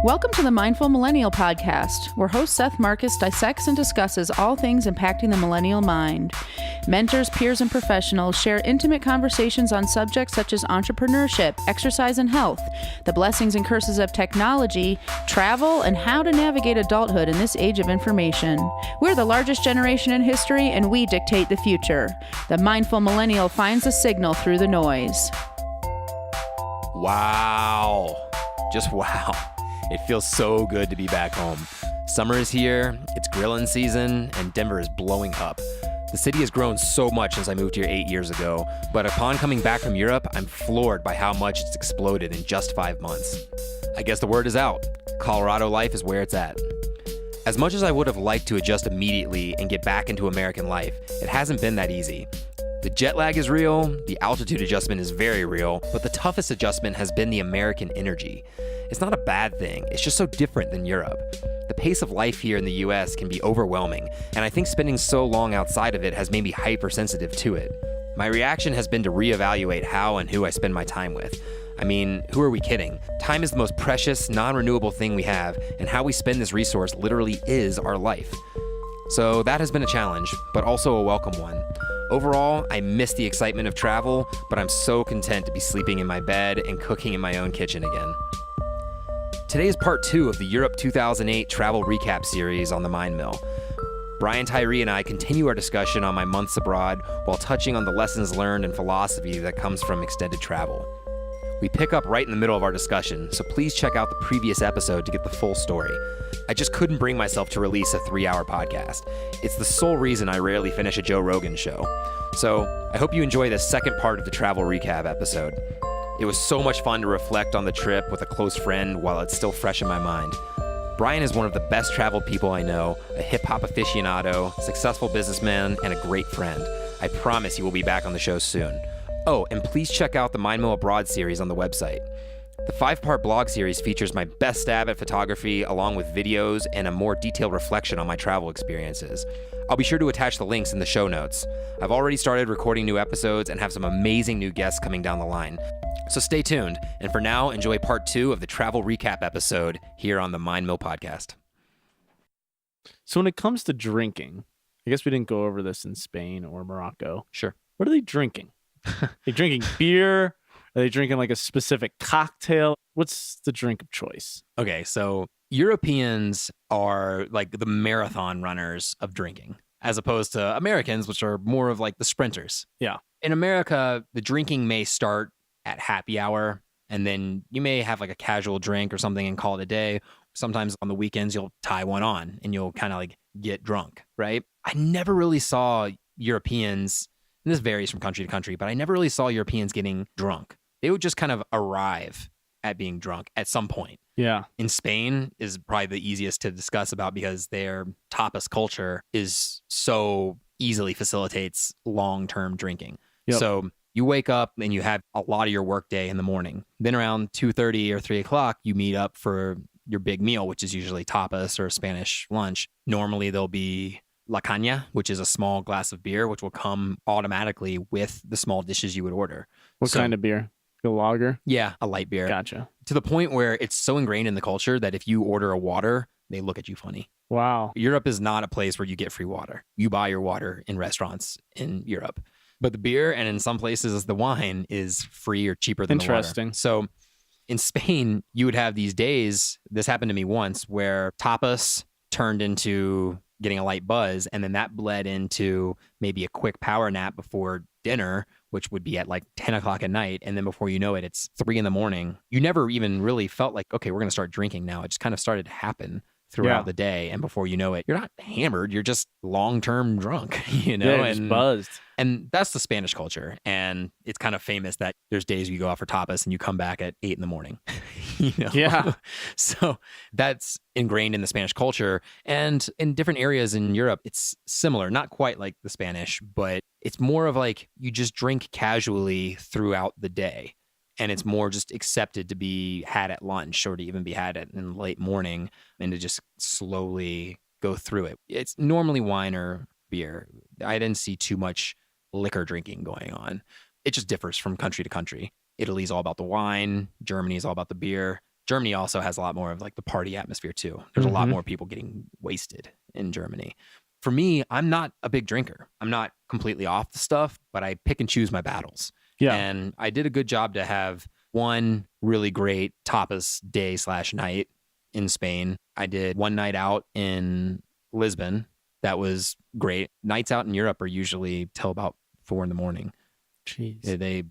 Welcome to the Mindful Millennial Podcast, where host Seth Marcus dissects and discusses all things impacting the millennial mind. Mentors, peers, and professionals share intimate conversations on subjects such as entrepreneurship, exercise and health, the blessings and curses of technology, travel, and how to navigate adulthood in this age of information. We're the largest generation in history, and we dictate the future. The Mindful Millennial finds a signal through the noise. Wow. Just wow. It feels so good to be back home. Summer is here, it's grilling season, and Denver is blowing up. The city has grown so much since I moved here 8 years ago, but upon coming back from Europe, I'm floored by how much it's exploded in just 5 months. I guess the word is out. Colorado life is where it's at. As much as I would have liked to adjust immediately and get back into American life, it hasn't been that easy. The jet lag is real, the altitude adjustment is very real, but the toughest adjustment has been the American energy. It's not a bad thing, it's just so different than Europe. The pace of life here in the US can be overwhelming, and I think spending so long outside of it has made me hypersensitive to it. My reaction has been to reevaluate how and who I spend my time with. I mean, who are we kidding? Time is the most precious, non-renewable thing we have, and how we spend this resource literally is our life. So that has been a challenge, but also a welcome one. Overall, I miss the excitement of travel, but I'm so content to be sleeping in my bed and cooking in my own kitchen again. Today is part 2 of the Europe 2008 travel recap series on the MindMill. Brian Tirey and I continue our discussion on my months abroad while touching on the lessons learned and philosophy that comes from extended travel. We pick up right in the middle of our discussion, so please check out the previous episode to get the full story. I just couldn't bring myself to release a 3-hour podcast. It's the sole reason I rarely finish a Joe Rogan show. So I hope you enjoy the second part of the travel recap episode. It was so much fun to reflect on the trip with a close friend while it's still fresh in my mind. Brian is one of the best travel people I know, a hip-hop aficionado, successful businessman, and a great friend. I promise he will be back on the show soon. Oh, and please check out the MindMill Abroad series on the website. The 5-part blog series features my best stab at photography, along with videos and a more detailed reflection on my travel experiences. I'll be sure to attach the links in the show notes. I've already started recording new episodes and have some amazing new guests coming down the line. So stay tuned, and for now, enjoy part 2 of the travel recap episode here on the MindMill Podcast. So when it comes to drinking, I guess we didn't go over this in Spain or Morocco. Sure. What are they drinking? Are they drinking beer? Are they drinking like a specific cocktail? What's the drink of choice? Okay, so Europeans are like the marathon runners of drinking, as opposed to Americans, which are more of like the sprinters. Yeah. In America, the drinking may start at happy hour, and then you may have like a casual drink or something and call it a day. Sometimes on the weekends, you'll tie one on and you'll kind of like get drunk, right? I never really saw Europeans, and this varies from country to country, but I never really saw Europeans getting drunk. They would just kind of arrive at being drunk at some point. Yeah. In Spain is probably the easiest to discuss about because their tapas culture is so easily facilitates long-term drinking. Yep. So you wake up and you have a lot of your work day in the morning. Then around 2:30 or 3 o'clock, you meet up for your big meal, which is usually tapas or Spanish lunch. Normally there'll be La Caña, which is a small glass of beer, which will come automatically with the small dishes you would order. What kind of beer? A lager? Yeah, a light beer. Gotcha. To the point where it's so ingrained in the culture that if you order a water, they look at you funny. Wow. Europe is not a place where you get free water. You buy your water in restaurants in Europe. But the beer, and in some places the wine, is free or cheaper than the water. Interesting. So in Spain, you would have these days, this happened to me once, where tapas turned into getting a light buzz, and then that bled into maybe a quick power nap before dinner, which would be at like 10 o'clock at night. And then before you know it, it's 3 a.m. You never even really felt like, okay, we're going to start drinking now. It just kind of started to happen throughout the day. And before you know it, you're not hammered, you're just long-term drunk, you know? Yeah, just buzzed. And that's the Spanish culture. And it's kind of famous that there's days you go out for tapas and you come back at 8 a.m. You know? Yeah. So that's ingrained in the Spanish culture. And in different areas in Europe, it's similar, not quite like the Spanish, but it's more of like you just drink casually throughout the day. And it's more just accepted to be had at lunch or to even be had in the late morning and to just slowly go through it. It's normally wine or beer. I didn't see too much liquor drinking going on. It just differs from country to country. Italy's all about the wine. Germany's all about the beer. Germany also has a lot more of like the party atmosphere too. There's a lot more people getting wasted in Germany. For me, I'm not a big drinker. I'm not completely off the stuff, but I pick and choose my battles. Yeah. And I did a good job to have one really great tapas day/night in Spain. I did one night out in Lisbon. That was great. Nights out in Europe are usually till about 4 a.m. Jeez.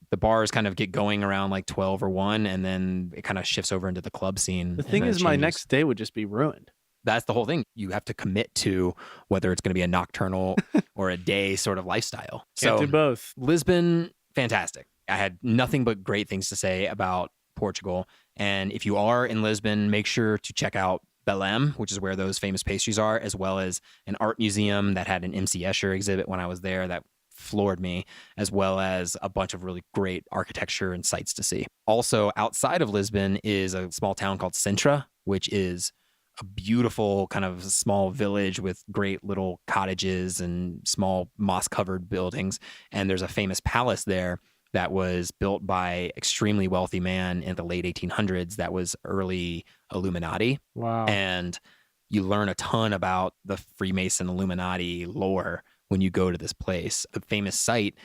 The bars kind of get going around like 12 or 1, and then it kind of shifts over into the club scene. The thing is, my next day would just be ruined. That's the whole thing. You have to commit to whether it's going to be a nocturnal or a day sort of lifestyle. Can't do both. Lisbon, fantastic. I had nothing but great things to say about Portugal. And if you are in Lisbon, make sure to check out Belém, which is where those famous pastries are, as well as an art museum that had an MC Escher exhibit when I was there that floored me, as well as a bunch of really great architecture and sights to see. Also, outside of Lisbon is a small town called Sintra, which is a beautiful kind of small village with great little cottages and small moss-covered buildings. And there's a famous palace there that was built by extremely wealthy man in the late 1800s that was early Illuminati. Wow. And you learn a ton about the Freemason Illuminati lore when you go to this place. The famous site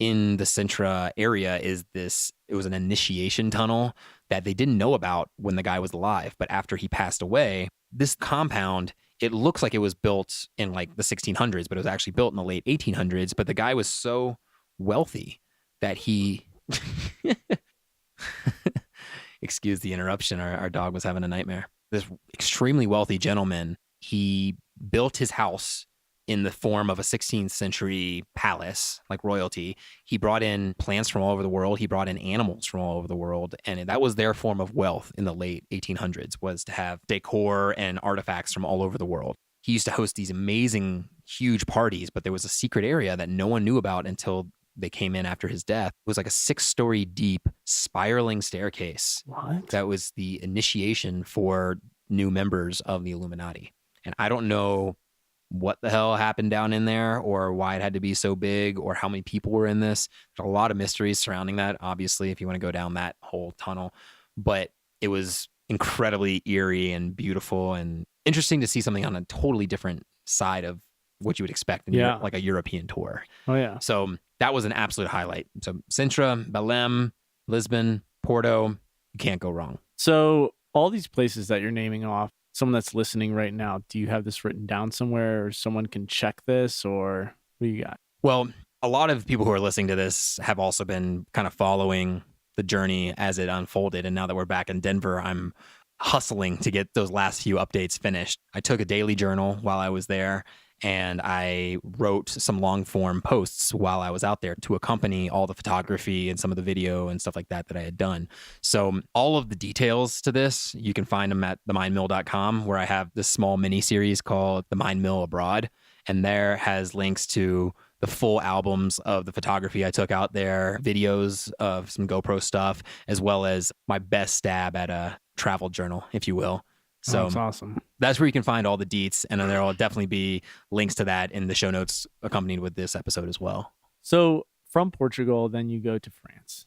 in the Sintra area is it was an initiation tunnel that they didn't know about when the guy was alive. But after he passed away, this compound, it looks like it was built in like the 1600s, but it was actually built in the late 1800s. But the guy was so wealthy that he, excuse the interruption, our dog was having a nightmare. This extremely wealthy gentleman, he built his house in the form of a 16th century palace, like royalty. He brought in plants from all over the world. He brought in animals from all over the world. And that was their form of wealth in the late 1800s, was to have decor and artifacts from all over the world. He used to host these amazing, huge parties, but there was a secret area that no one knew about until they came in after his death. It was like a 6-story deep spiraling staircase. What? That was the initiation for new members of the Illuminati. And I don't know what the hell happened down in there or why it had to be so big or how many people were in this. There's a lot of mysteries surrounding that, obviously, if you want to go down that whole tunnel. But it was incredibly eerie and beautiful and interesting to see something on a totally different side of what you would expect in like a European tour. Oh, yeah. So that was an absolute highlight. So Sintra, Belém, Lisbon, Porto, you can't go wrong. So all these places that you're naming off, someone that's listening right now, do you have this written down somewhere or someone can check this, or what do you got? Well, a lot of people who are listening to this have also been kind of following the journey as it unfolded. And now that we're back in Denver, I'm hustling to get those last few updates finished. I took a daily journal while I was there, and I wrote some long form posts while I was out there to accompany all the photography and some of the video and stuff like that I had done. So all of the details to this, you can find them at themindmill.com, where I have this small mini series called The MindMill Abroad. And there has links to the full albums of the photography I took out there, videos of some GoPro stuff, as well as my best stab at a travel journal, if you will. So that's awesome. That's where you can find all the deets, and then there will definitely be links to that in the show notes accompanied with this episode as well. So from Portugal, then you go to France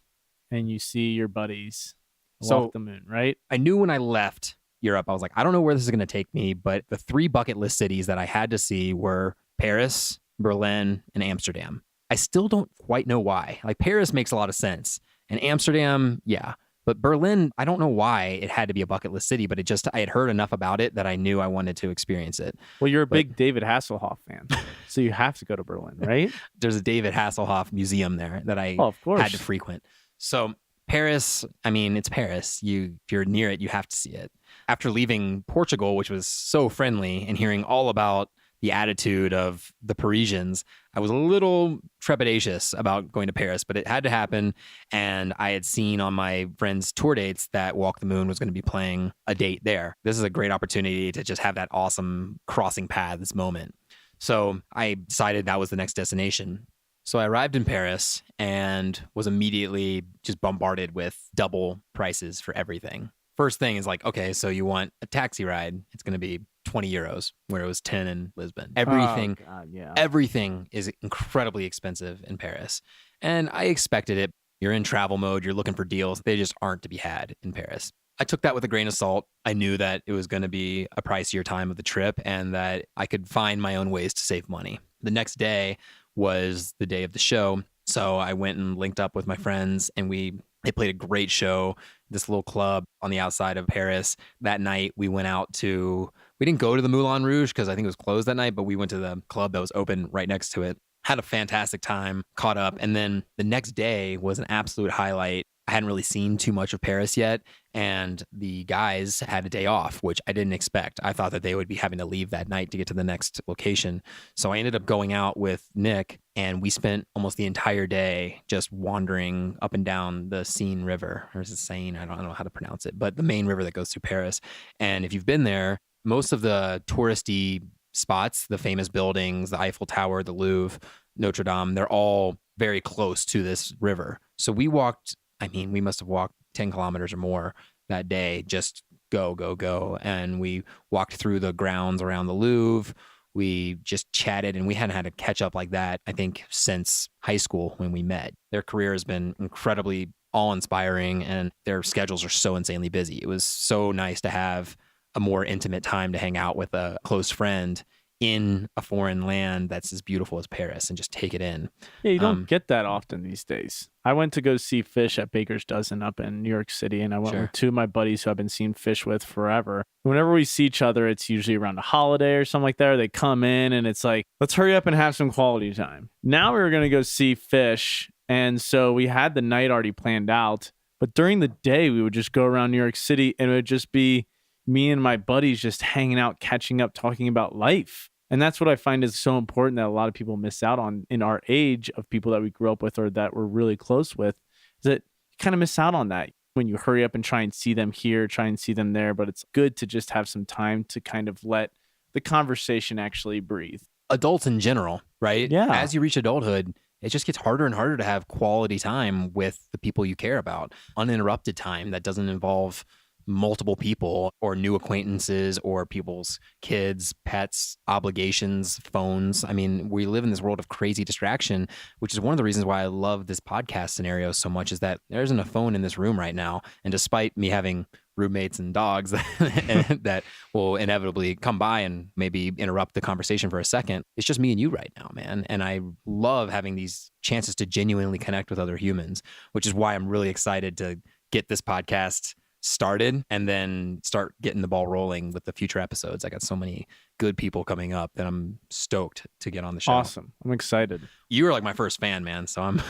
and you see your buddies walk the moon, right? I knew when I left Europe, I was like, I don't know where this is going to take me, but the 3 bucket list cities that I had to see were Paris, Berlin, and Amsterdam. I still don't quite know why. Like Paris makes a lot of sense, and Amsterdam, yeah. But Berlin, I don't know why it had to be a bucket list city, but I had heard enough about it that I knew I wanted to experience it. Well, you're a big David Hasselhoff fan, so you have to go to Berlin, right? There's a David Hasselhoff museum there that I had to frequent. So Paris, I mean, it's Paris. If you're near it, you have to see it. After leaving Portugal, which was so friendly, and hearing all about the attitude of the Parisians, I was a little trepidatious about going to Paris, but it had to happen. And I had seen on my friends' tour dates that Walk the Moon was going to be playing a date there. This is a great opportunity to just have that awesome crossing paths moment. So I decided that was the next destination. So I arrived in Paris and was immediately just bombarded with double prices for everything. First thing is like, okay, so you want a taxi ride. It's going to be 20 euros, where it was 10 in Lisbon. Everything is incredibly expensive in Paris. And I expected it. You're in travel mode. You're looking for deals. They just aren't to be had in Paris. I took that with a grain of salt. I knew that it was going to be a pricier time of the trip and that I could find my own ways to save money. The next day was the day of the show. So I went and linked up with my friends and they played a great show, this little club on the outside of Paris. That night we didn't go to the Moulin Rouge because I think it was closed that night, but we went to the club that was open right next to it. Had a fantastic time, caught up. And then the next day was an absolute highlight. I hadn't really seen too much of Paris yet. And the guys had a day off, which I didn't expect. I thought that they would be having to leave that night to get to the next location. So I ended up going out with Nick and we spent almost the entire day just wandering up and down the Seine River, or is it Seine? I don't know how to pronounce it, but the main river that goes through Paris. And if you've been there, most of the touristy spots, the famous buildings, the Eiffel Tower, the Louvre, Notre Dame, they're all very close to this river. So we must have walked 10 kilometers or more that day, just go. And we walked through the grounds around the Louvre. We just chatted and we hadn't had a catch up like that, I think, since high school when we met. Their career has been incredibly awe-inspiring and their schedules are so insanely busy. It was so nice to have a more intimate time to hang out with a close friend in a foreign land that's as beautiful as Paris and just take it in. Yeah, you don't get that often these days. I went to go see Fish at Baker's Dozen up in New York City, and I went with two of my buddies who I've been seeing Fish with forever. Whenever we see each other, it's usually around a holiday or something like that, or they come in and it's like, let's hurry up and have some quality time. Now we were going to go see Fish, and so we had the night already planned out, but during the day, we would just go around New York City, and it would just be me and my buddies just hanging out, catching up, talking about life. And that's what I find is so important that a lot of people miss out on in our age of people that we grew up with or that we're really close with, is that you kind of miss out on that when you hurry up and try and see them here, try and see them there. But it's good to just have some time to kind of let the conversation actually breathe. Adults in general, right? Yeah. As you reach adulthood, it just gets harder and harder to have quality time with the people you care about. Uninterrupted time that doesn't involve multiple people or new acquaintances or people's kids, pets, obligations, phones. I mean, we live in this world of crazy distraction, which is one of the reasons why I love this podcast scenario so much, is that there isn't a phone in this room right now. And despite me having roommates and dogs that will inevitably come by and maybe interrupt the conversation for a second, it's just me and you right now, man. And I love having these chances to genuinely connect with other humans, which is why I'm really excited to get this podcast started and then start getting the ball rolling with the future episodes. I got so many good people coming up that I'm stoked to get on the show. Awesome. I'm excited. You were like my first fan, man. So I'm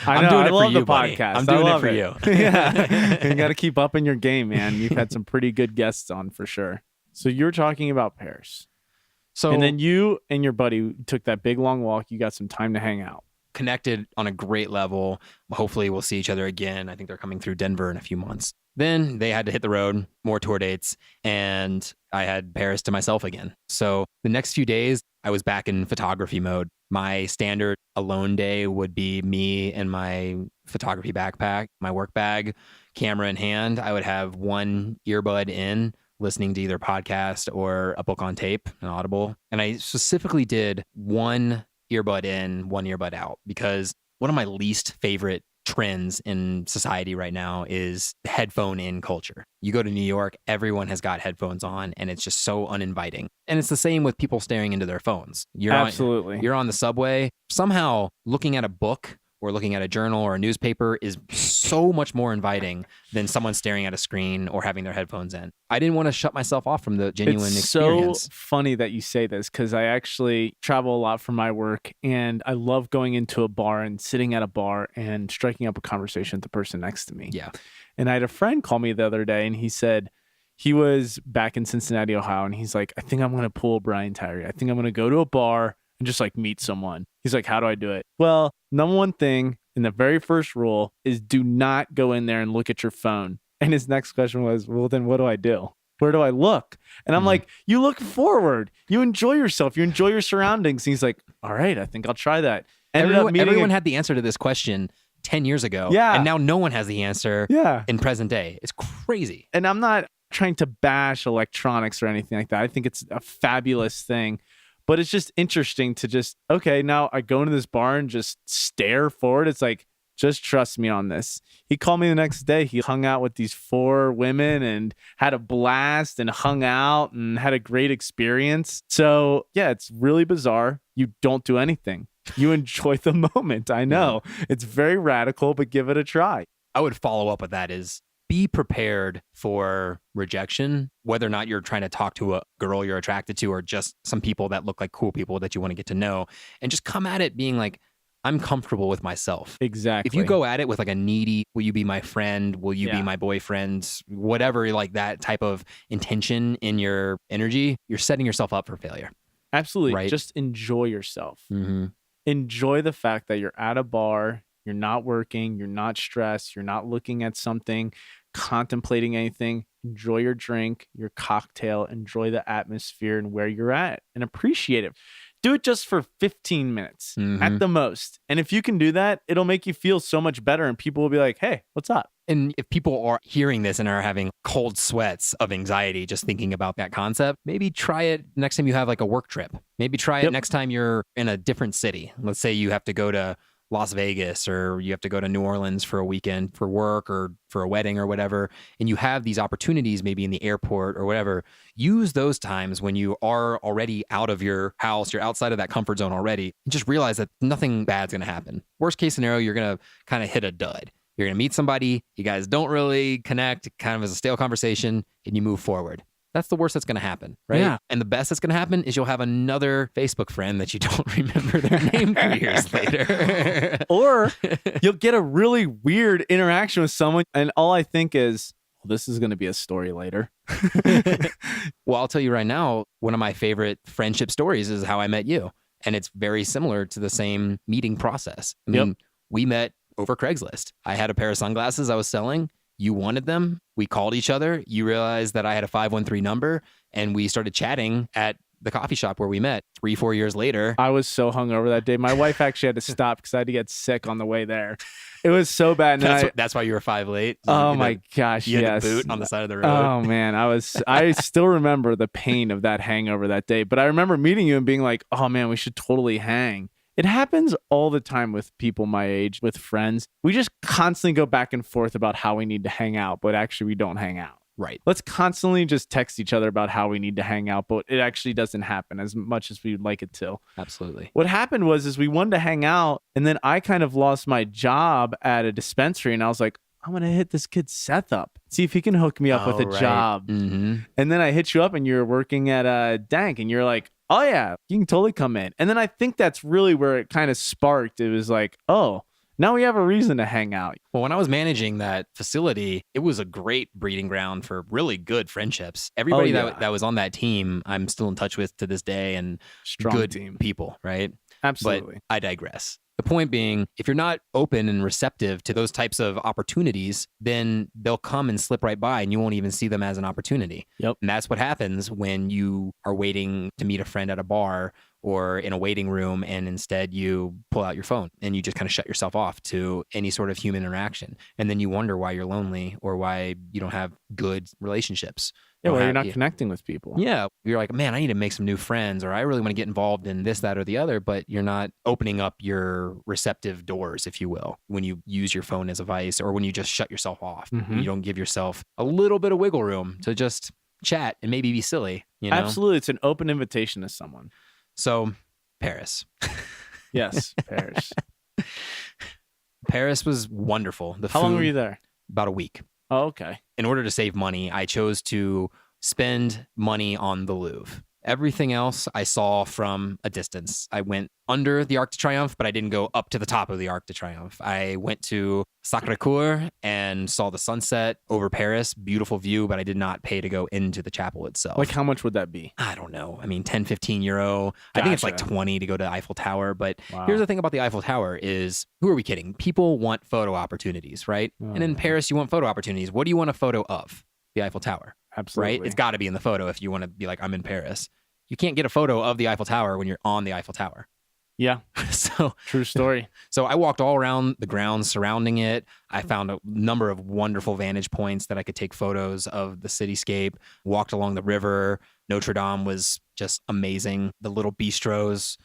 I doing it love for you, the buddy. podcast. I'm doing it for you. Yeah. You got to keep up in your game, man. You've had some pretty good guests on for sure. So you're talking about Paris. So and then you and your buddy took that big long walk. You got some time to hang out. Connected on a great level. Hopefully we'll see each other again. I think they're coming through Denver in a few months. Then they had to hit the road, more tour dates, and I had Paris to myself again. So the next few days, I was back in photography mode. My standard alone day would be me and my photography backpack, my work bag, camera in hand. I would have one earbud in, listening to either podcast or a book on tape, an Audible. And I specifically did one earbud in, one earbud out, because one of my least favorite trends in society right now is headphone in culture. You go to New York, everyone has got headphones on, and it's just so uninviting. And it's the same with people staring into their phones. Absolutely. You're on the subway, somehow looking at a book or looking at a journal or a newspaper is so much more inviting than someone staring at a screen or having their headphones in. I didn't want to shut myself off from the genuine experience. It's so funny that you say this, because I actually travel a lot for my work, and I love going into a bar and sitting at a bar and striking up a conversation with the person next to me. Yeah. And I had a friend call me the other day, and he said he was back in Cincinnati, Ohio, and he's like, I think I'm going to pull Brian Tirey. I think I'm going to go to a bar and just like meet someone. He's like, how do I do it? Well, number one thing in the very first rule is do not go in there and look at your phone. And his next question was, well, then what do I do? Where do I look? And I'm like, you look forward. You enjoy yourself. You enjoy your surroundings. And he's like, all right, I think I'll try that. Everyone had the answer to this question 10 years ago. Yeah. And now no one has the answer in present day. It's crazy. And I'm not trying to bash electronics or anything like that. I think it's a fabulous thing. But it's just interesting to just, okay, now I go into this bar and just stare forward. It's like, Just trust me on this. He called me the next day. He hung out with these 4 women and had a blast and hung out and had a great experience. So yeah, it's really bizarre. You don't do anything. You enjoy the moment. I know it's very radical, but give it a try. I would follow up with that is be prepared for rejection, whether or not you're trying to talk to a girl you're attracted to or just some people that look like cool people that you want to get to know, and just come at it being like, I'm comfortable with myself. Exactly. If you go at it with like a needy, will you be my friend? Will you be my boyfriend? Whatever, like that type of intention in your energy, you're setting yourself up for failure. Absolutely. Right? Just enjoy yourself. Mm-hmm. Enjoy the fact that you're at a bar, you're not working, you're not stressed, you're not looking at something, contemplating anything. Enjoy your drink, your cocktail, enjoy the atmosphere and where you're at and appreciate it. Do it just for 15 minutes at the most. And if you can do that, it'll make you feel so much better and people will be like, hey, what's up? And if people are hearing this and are having cold sweats of anxiety just thinking about that concept, maybe try it next time you have like a work trip. Maybe try it next time you're in a different city. Let's say you have to go to Las Vegas or you have to go to New Orleans for a weekend for work or for a wedding or whatever, and you have these opportunities maybe in the airport or whatever. Use those times when you are already out of your house, you're outside of that comfort zone already, and just realize that nothing bad's going to happen. Worst case scenario, you're going to kind of hit a dud. You're going to meet somebody, you guys don't really connect, kind of as a stale conversation, and you move forward. That's the worst that's going to happen, right? Yeah. And the best that's going to happen is you'll have another Facebook friend that you don't remember their name 3 years later. Or you'll get a really weird interaction with someone. And all I think is, well, this is going to be a story later. Well, I'll tell you right now, one of my favorite friendship stories is how I met you. And it's very similar to the same meeting process. I mean, we met over Craigslist. I had a pair of sunglasses I was selling. You wanted them. We called each other. You realized that I had a 513 number and we started chatting at the coffee shop where we met 3-4 years later. I was so hungover that day. My wife actually had to stop because I had to get sick on the way there. It was so bad. And that's why you were 5'8". Oh my gosh. You had yes. a boot on the side of the road. Oh man. I still remember the pain of that hangover that day, but I remember meeting you and being like, oh man, we should totally hang. It happens all the time with people my age, with friends. We just constantly go back and forth about how we need to hang out, but actually we don't hang out. Right. Let's constantly just text each other about how we need to hang out, but it actually doesn't happen as much as we'd like it to. Absolutely. What happened was we wanted to hang out, and then I kind of lost my job at a dispensary, and I was like, I'm going to hit this kid Seth up, see if he can hook me up with a job. Mm-hmm. And then I hit you up and you're working at Dank and you're like, oh yeah, you can totally come in. And then I think that's really where it kind of sparked. It was like, oh, now we have a reason to hang out. Well, when I was managing that facility, it was a great breeding ground for really good friendships. Everybody that was on that team, I'm still in touch with to this day, and strong good team. People, right? Absolutely. But I digress. The point being, if you're not open and receptive to those types of opportunities, then they'll come and slip right by and you won't even see them as an opportunity. Yep. And that's what happens when you are waiting to meet a friend at a bar or in a waiting room, and instead you pull out your phone and you just kind of shut yourself off to any sort of human interaction. And then you wonder why you're lonely or why you don't have good relationships. Yeah, well, you're not connecting with people. Yeah. You're like, man, I need to make some new friends, or I really want to get involved in this, that, or the other, but you're not opening up your receptive doors, if you will, when you use your phone as a vice or when you just shut yourself off. Mm-hmm. You don't give yourself a little bit of wiggle room to just chat and maybe be silly. You know? Absolutely. It's an open invitation to someone. So, Paris. Yes, Paris. Paris was wonderful. How long were you there? About a week. Oh, okay. In order to save money, I chose to spend money on the Louvre. Everything else I saw from a distance. I went under the Arc de Triomphe, but I didn't go up to the top of the Arc de Triomphe. I went to Sacré-Cœur and saw the sunset over Paris. Beautiful view, but I did not pay to go into the chapel itself. Like, how much would that be? I don't know. I mean, 10, 15 euro. Gotcha. I think it's like 20 to go to Eiffel Tower. But Here's the thing about the Eiffel Tower is, who are we kidding? People want photo opportunities, right? Oh. And in Paris, you want photo opportunities. What do you want a photo of? The Eiffel Tower. Absolutely. Right? It's got to be in the photo if you want to be like, I'm in Paris. You can't get a photo of the Eiffel Tower when you're on the Eiffel Tower. Yeah. So true story. So I walked all around the grounds surrounding it. I found a number of wonderful vantage points that I could take photos of the cityscape, walked along the river. Notre Dame was just amazing. The little bistros,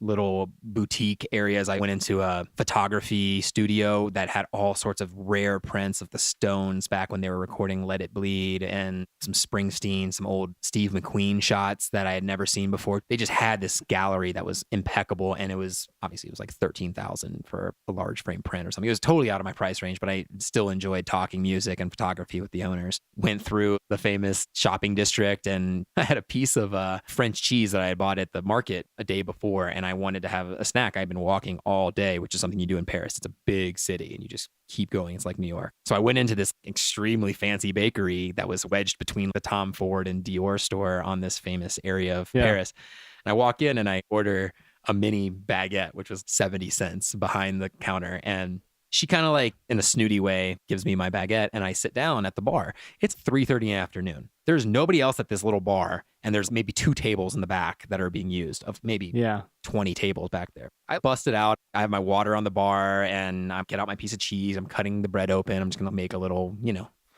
little boutique areas. I went into a photography studio that had all sorts of rare prints of the Stones back when they were recording Let It Bleed, and some Springsteen, some old Steve McQueen shots that I had never seen before. They just had this gallery that was impeccable, and it was like $13,000 for a large frame print or something. It was totally out of my price range, but I still enjoyed talking music and photography with the owners. Went through the famous shopping district, and I had a piece of French cheese that I had bought at the market a day before, and I wanted to have a snack. I'd been walking all day, which is something you do in Paris. It's a big city, and you just keep going. It's like New York. So I went into this extremely fancy bakery that was wedged between the Tom Ford and Dior store on this famous area of Paris. And I walk in and I order a mini baguette, which was 70 cents behind the counter. And she kind of like in a snooty way gives me my baguette, and I sit down at the bar. It's 3:30 in the afternoon. There's nobody else at this little bar, and there's maybe 2 tables in the back that are being used of maybe 20 tables back there. I busted out. I have my water on the bar, and I get out my piece of cheese. I'm cutting the bread open. I'm just going to make a little,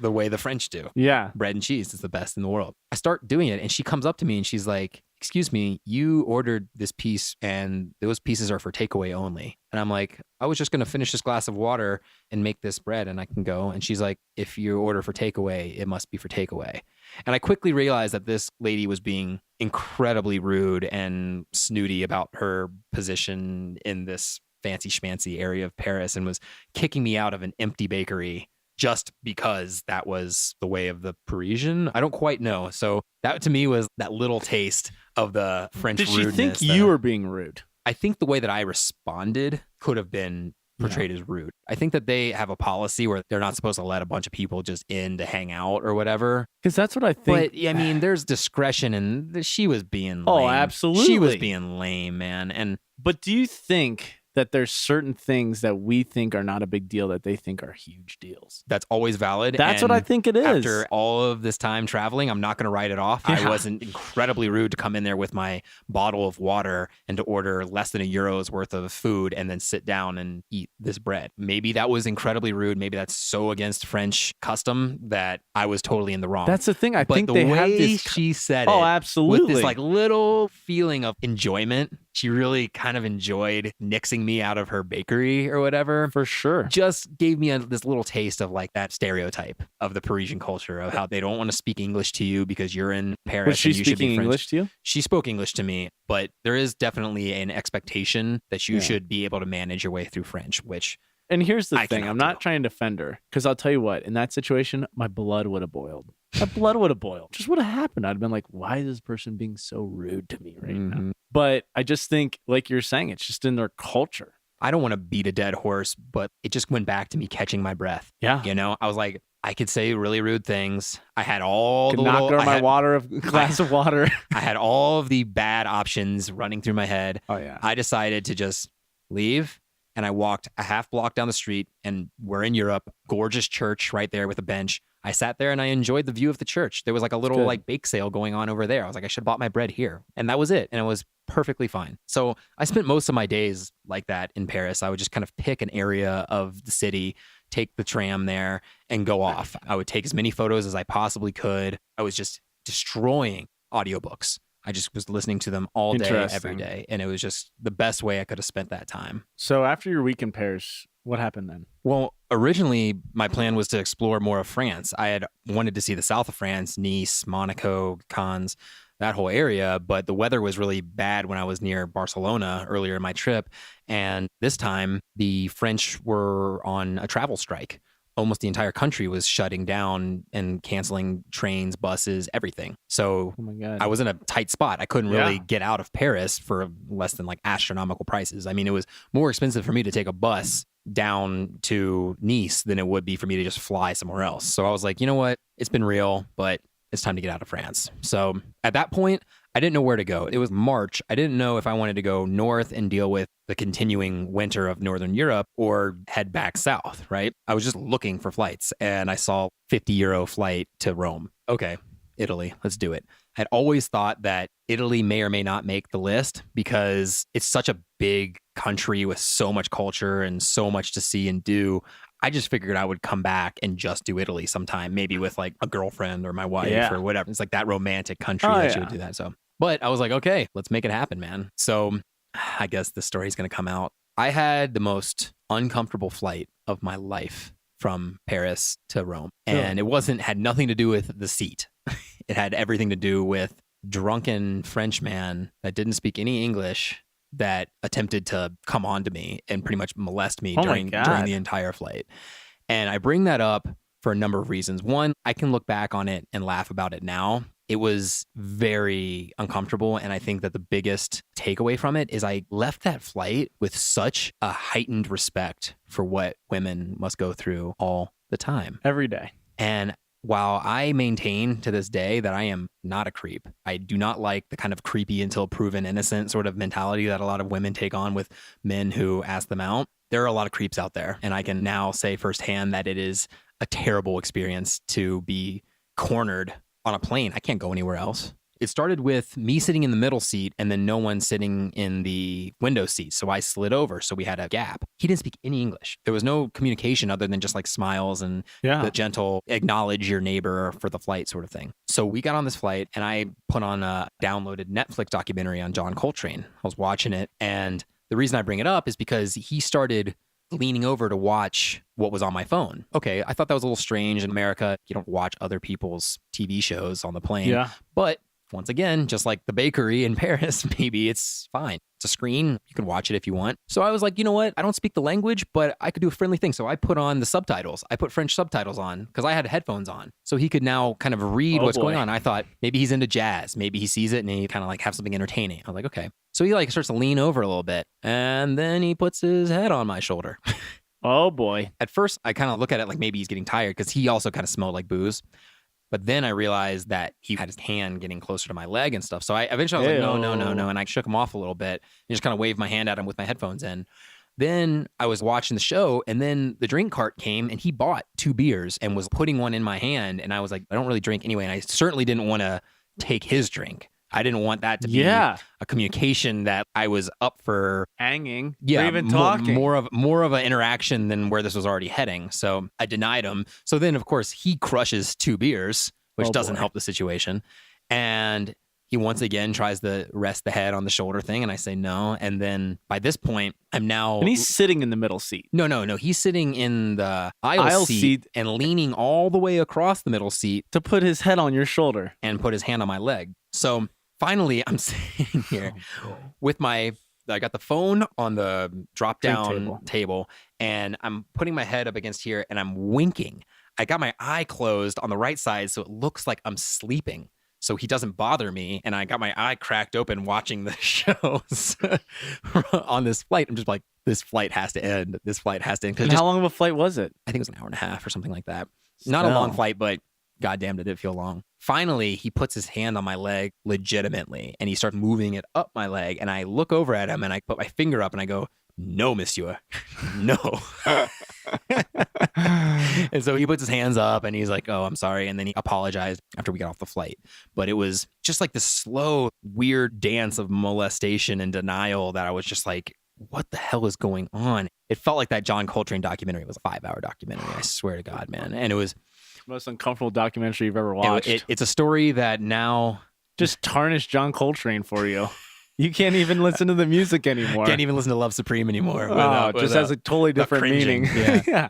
the way the French do. Yeah. Bread and cheese is the best in the world. I start doing it, and she comes up to me and she's like, "Excuse me, you ordered this piece and those pieces are for takeaway only." And I'm like, "I was just going to finish this glass of water and make this bread and I can go." And she's like, "If you order for takeaway, it must be for takeaway." And I quickly realized that this lady was being incredibly rude and snooty about her position in this fancy schmancy area of Paris, and was kicking me out of an empty bakery just because that was the way of the Parisian. I don't quite know. So that to me was that little taste of the French rudeness. Did she think you were being rude? I think the way that I responded could have been portrayed as rude. I think that they have a policy where they're not supposed to let a bunch of people just in to hang out or whatever. Because that's what I think. But I mean, there's discretion, and she was being lame. Oh, absolutely. She was being lame, man. But do you think that there's certain things that we think are not a big deal that they think are huge deals? That's always valid. That's what I think it is. After all of this time traveling, I'm not going to write it off. I wasn't incredibly rude to come in there with my bottle of water and to order less than €1 worth of food and then sit down and eat this bread. Maybe that was incredibly rude. Maybe that's so against French custom that I was totally in the wrong. That's the thing. I think the they way have this. She said it. Oh, absolutely. With this like little feeling of enjoyment. She really kind of enjoyed nixing me out of her bakery or whatever. For sure. Just gave me this little taste of like that stereotype of the Parisian culture of how they don't want to speak English to you because you're in Paris. Was she and you should be speaking French. English to you? She spoke English to me, but there is definitely an expectation that you should be able to manage your way through French, which... And here's the thing. cannot I'm not do. trying to defend her, because I'll tell you what, in that situation, my blood would have boiled. My blood would have boiled. Just would have happened. I'd have been like, why is this person being so rude to me right now? But I just think, like you're saying, it's just in their culture. I don't want to beat a dead horse, but it just went back to me catching my breath. Yeah. I was like, I could say really rude things. I had all the knock little... her my glass of water. I had all of the bad options running through my head. Oh, yeah. I decided to just leave. And I walked a half block down the street, and we're in Europe, gorgeous church right there with a bench. I sat there and I enjoyed the view of the church. There was like a little like bake sale going on over there. I was like, I should have bought my bread here. And that was it. And it was perfectly fine. So I spent most of my days like that in Paris. I would just kind of pick an area of the city, take the tram there and go off. I would take as many photos as I possibly could. I was just destroying audiobooks. I just was listening to them all day, every day. And it was just the best way I could have spent that time. So after your week in Paris, what happened then? Well, originally my plan was to explore more of France. I had wanted to see the south of France, Nice, Monaco, Cannes, that whole area. But the weather was really bad when I was near Barcelona earlier in my trip. And this time the French were on a travel strike. Almost the entire country was shutting down and canceling trains, buses, everything. So I was in a tight spot. I couldn't really get out of Paris for less than like astronomical prices. I mean, it was more expensive for me to take a bus down to Nice than it would be for me to just fly somewhere else. So I was like, you know what? It's been real, but it's time to get out of France. So at that point, I didn't know where to go. It was March. I didn't know if I wanted to go north and deal with the continuing winter of Northern Europe or head back south, right? I was just looking for flights and I saw €50 flight to Rome. Okay, Italy, let's do it. I had always thought that Italy may or may not make the list because it's such a big country with so much culture and so much to see and do. I just figured I would come back and just do Italy sometime, maybe with like a girlfriend or my wife or whatever. It's like that romantic country that you would do that. So, but I was like, okay, let's make it happen, man. So I guess the story's going to come out. I had the most uncomfortable flight of my life from Paris to Rome. And it had nothing to do with the seat. It had everything to do with drunken French man that didn't speak any English that attempted to come on to me and pretty much molest me during the entire flight. And I bring that up for a number of reasons. One, I can look back on it and laugh about it now. It was very uncomfortable. And I think that the biggest takeaway from it is I left that flight with such a heightened respect for what women must go through all the time. Every day. And while I maintain to this day that I am not a creep, I do not like the kind of creepy until proven innocent sort of mentality that a lot of women take on with men who ask them out. There are a lot of creeps out there. And I can now say firsthand that it is a terrible experience to be cornered on a plane. I can't go anywhere else. It started with me sitting in the middle seat and then no one sitting in the window seat. So I slid over. So we had a gap. He didn't speak any English. There was no communication other than just like smiles and the gentle acknowledge your neighbor for the flight sort of thing. So we got on this flight and I put on a downloaded Netflix documentary on John Coltrane. I was watching it. And the reason I bring it up is because he started leaning over to watch what was on my phone. Okay, I thought that was a little strange. In America, you don't watch other people's TV shows on the plane. Yeah. But once again, just like the bakery in Paris, maybe it's fine. It's a screen. You can watch it if you want. So I was like, you know what? I don't speak the language, but I could do a friendly thing. So I put on the subtitles. I put French subtitles on because I had headphones on. So he could now kind of read what's going on. I thought maybe he's into jazz. Maybe he sees it and he kind of like have something entertaining. I was like, okay. So he like starts to lean over a little bit and then he puts his head on my shoulder. Oh boy. At first, I kind of look at it like maybe he's getting tired because he also kind of smelled like booze. But then I realized that he had his hand getting closer to my leg and stuff. So I eventually was like, no. And I shook him off a little bit and just kind of waved my hand at him with my headphones in. Then I was watching the show and then the drink cart came and he bought 2 beers and was putting one in my hand. And I was like, I don't really drink anyway. And I certainly didn't want to take his drink. I didn't want that to be a communication that I was up for hanging, or even talking. More of an interaction than where this was already heading. So I denied him. So then, of course, he crushes 2 beers, which doesn't help the situation. And he once again tries to rest the head on the shoulder thing. And I say no. And then by this point, I'm now... And he's sitting in the middle seat. No. He's sitting in the aisle seat and leaning all the way across the middle seat. To put his head on your shoulder. And put his hand on my leg. So finally, I'm sitting here with I got the phone on the drop down table and I'm putting my head up against here and I'm winking. I got my eye closed on the right side so it looks like I'm sleeping. So he doesn't bother me. And I got my eye cracked open watching the shows on this flight. I'm just like, this flight has to end. This flight has to end. And how long of a flight was it? I think it was an hour and a half or something like that. Not a long flight, but goddamn, did it feel long. Finally, he puts his hand on my leg legitimately and he starts moving it up my leg. And I look over at him and I put my finger up and I go, no, monsieur, no. And so he puts his hands up and he's like, oh, I'm sorry. And then he apologized after we got off the flight. But it was just like this slow, weird dance of molestation and denial that I was just like, what the hell is going on? It felt like that John Coltrane documentary was a 5-hour documentary. I swear to God, man. And it was most uncomfortable documentary you've ever watched. It's a story that now just tarnished John Coltrane for you. You can't even listen to the music anymore. Can't even listen to Love Supreme anymore. It just has a totally different meaning. Yeah.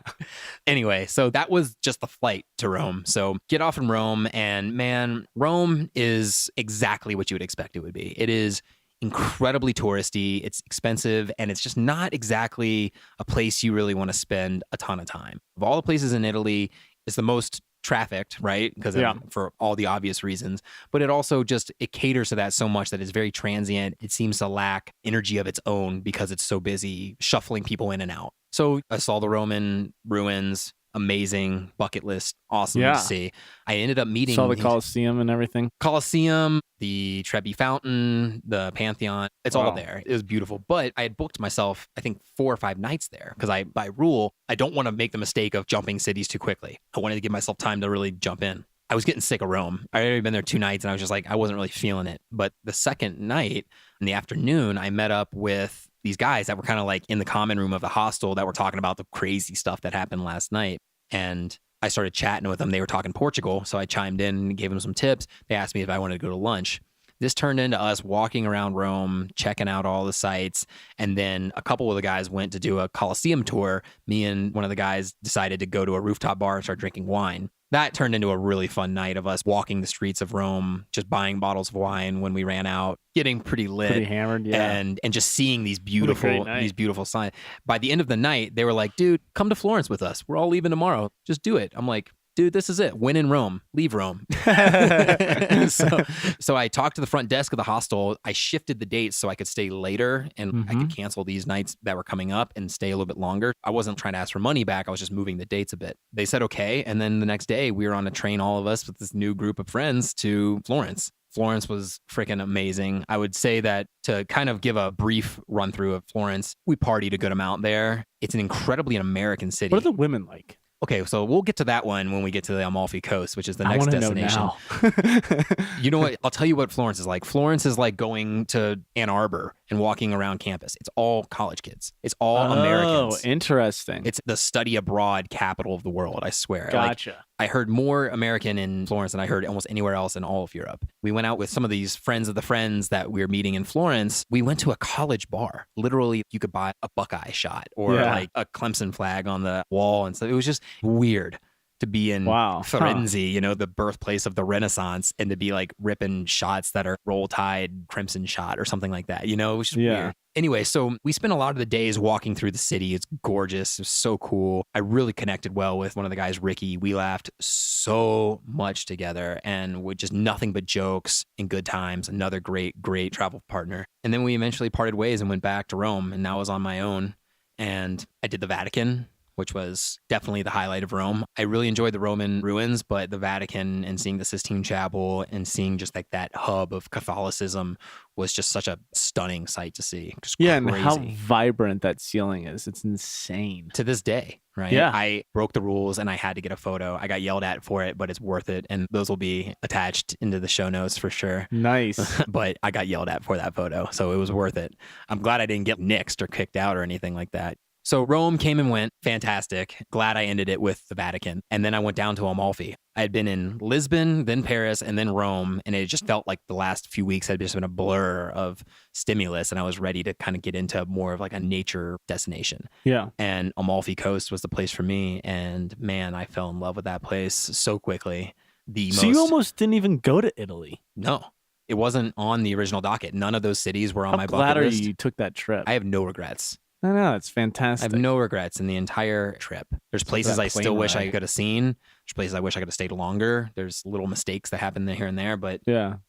Anyway, so that was just the flight to Rome. So get off in Rome and man, Rome is exactly what you would expect it would be. It is incredibly touristy, it's expensive, and it's just not exactly a place you really want to spend a ton of time. Of all the places in Italy, it's the most trafficked, right? Because for all the obvious reasons, but it caters to that so much that it's very transient. It seems to lack energy of its own because it's so busy shuffling people in and out. So I saw the Roman ruins, amazing bucket list, awesome to see. I ended up meeting... Saw the Colosseum and everything. Colosseum, the Trevi Fountain, the Pantheon. It's all there. It was beautiful. But I had booked myself, I think, 4 or 5 nights there because by rule, I don't want to make the mistake of jumping cities too quickly. I wanted to give myself time to really jump in. I was getting sick of Rome. I had already been there 2 nights and I was just like, I wasn't really feeling it. But the second night in the afternoon, I met up with these guys that were kind of like in the common room of the hostel that were talking about the crazy stuff that happened last night. And I started chatting with them. They were talking Portugal. So I chimed in and gave them some tips. They asked me if I wanted to go to lunch. This turned into us walking around Rome, checking out all the sites. And then a couple of the guys went to do a Colosseum tour. Me and one of the guys decided to go to a rooftop bar and start drinking wine. That turned into a really fun night of us walking the streets of Rome, just buying bottles of wine when we ran out, getting pretty lit, pretty hammered, yeah, and just seeing these beautiful signs. By the end of the night, they were like, "Dude, come to Florence with us. We're all leaving tomorrow. Just do it." I'm like, "Dude, this is it. Win in Rome, leave Rome." So I talked to the front desk of the hostel. I shifted the dates so I could stay later and I could cancel these nights that were coming up and stay a little bit longer. I wasn't trying to ask for money back. I was just moving the dates a bit. They said, okay. And then the next day we were on a train, all of us with this new group of friends to Florence. Florence was freaking amazing. I would say that to kind of give a brief run through of Florence, we partied a good amount there. It's an incredibly American city. What are the women like? Okay, so we'll get to that one when we get to the Amalfi Coast, which is the next destination. I want to know now. You know what? I'll tell you what Florence is like. Florence is like going to Ann Arbor and walking around campus. It's all college kids. It's all Americans. Oh, interesting. It's the study abroad capital of the world, I swear. Gotcha. I heard more American in Florence than I heard almost anywhere else in all of Europe. We went out with some of these friends of the friends that we were meeting in Florence. We went to a college bar. Literally, you could buy a Buckeye shot or like a Clemson flag on the wall. And so it was just weird to be in Firenze, you know, the birthplace of the Renaissance, and to be like ripping shots that are Roll Tide Crimson shot or something like that. You know, it was just weird. Anyway, so we spent a lot of the days walking through the city. It's gorgeous. It was so cool. I really connected well with one of the guys, Ricky. We laughed so much together and with just nothing but jokes and good times. Another great travel partner. And then we eventually parted ways and went back to Rome, and now I was on my own. And I did the Vatican, which was definitely the highlight of Rome. I really enjoyed the Roman ruins, but the Vatican and seeing the Sistine Chapel and seeing just like that hub of Catholicism was just such a stunning sight to see. Just crazy. And how vibrant that ceiling is. It's insane. To this day, right? Yeah. I broke the rules and I had to get a photo. I got yelled at for it, but it's worth it. And those will be attached into the show notes for sure. Nice. But I got yelled at for that photo, so it was worth it. I'm glad I didn't get nixed or kicked out or anything like that. So Rome came and went, fantastic. Glad I ended it with the Vatican. And then I went down to Amalfi. I had been in Lisbon, then Paris, and then Rome. And it just felt like the last few weeks had just been a blur of stimulus. And I was ready to kind of get into more of like a nature destination. Yeah. And Amalfi Coast was the place for me. And man, I fell in love with that place so quickly. You almost didn't even go to Italy. No. It wasn't on the original docket. None of those cities were on my bucket list. How glad are you took that trip? I have no regrets. No, it's fantastic. I have no regrets in the entire trip. There's places I still wish I could have seen. There's places I wish I could have stayed longer. There's little mistakes that happen here and there, but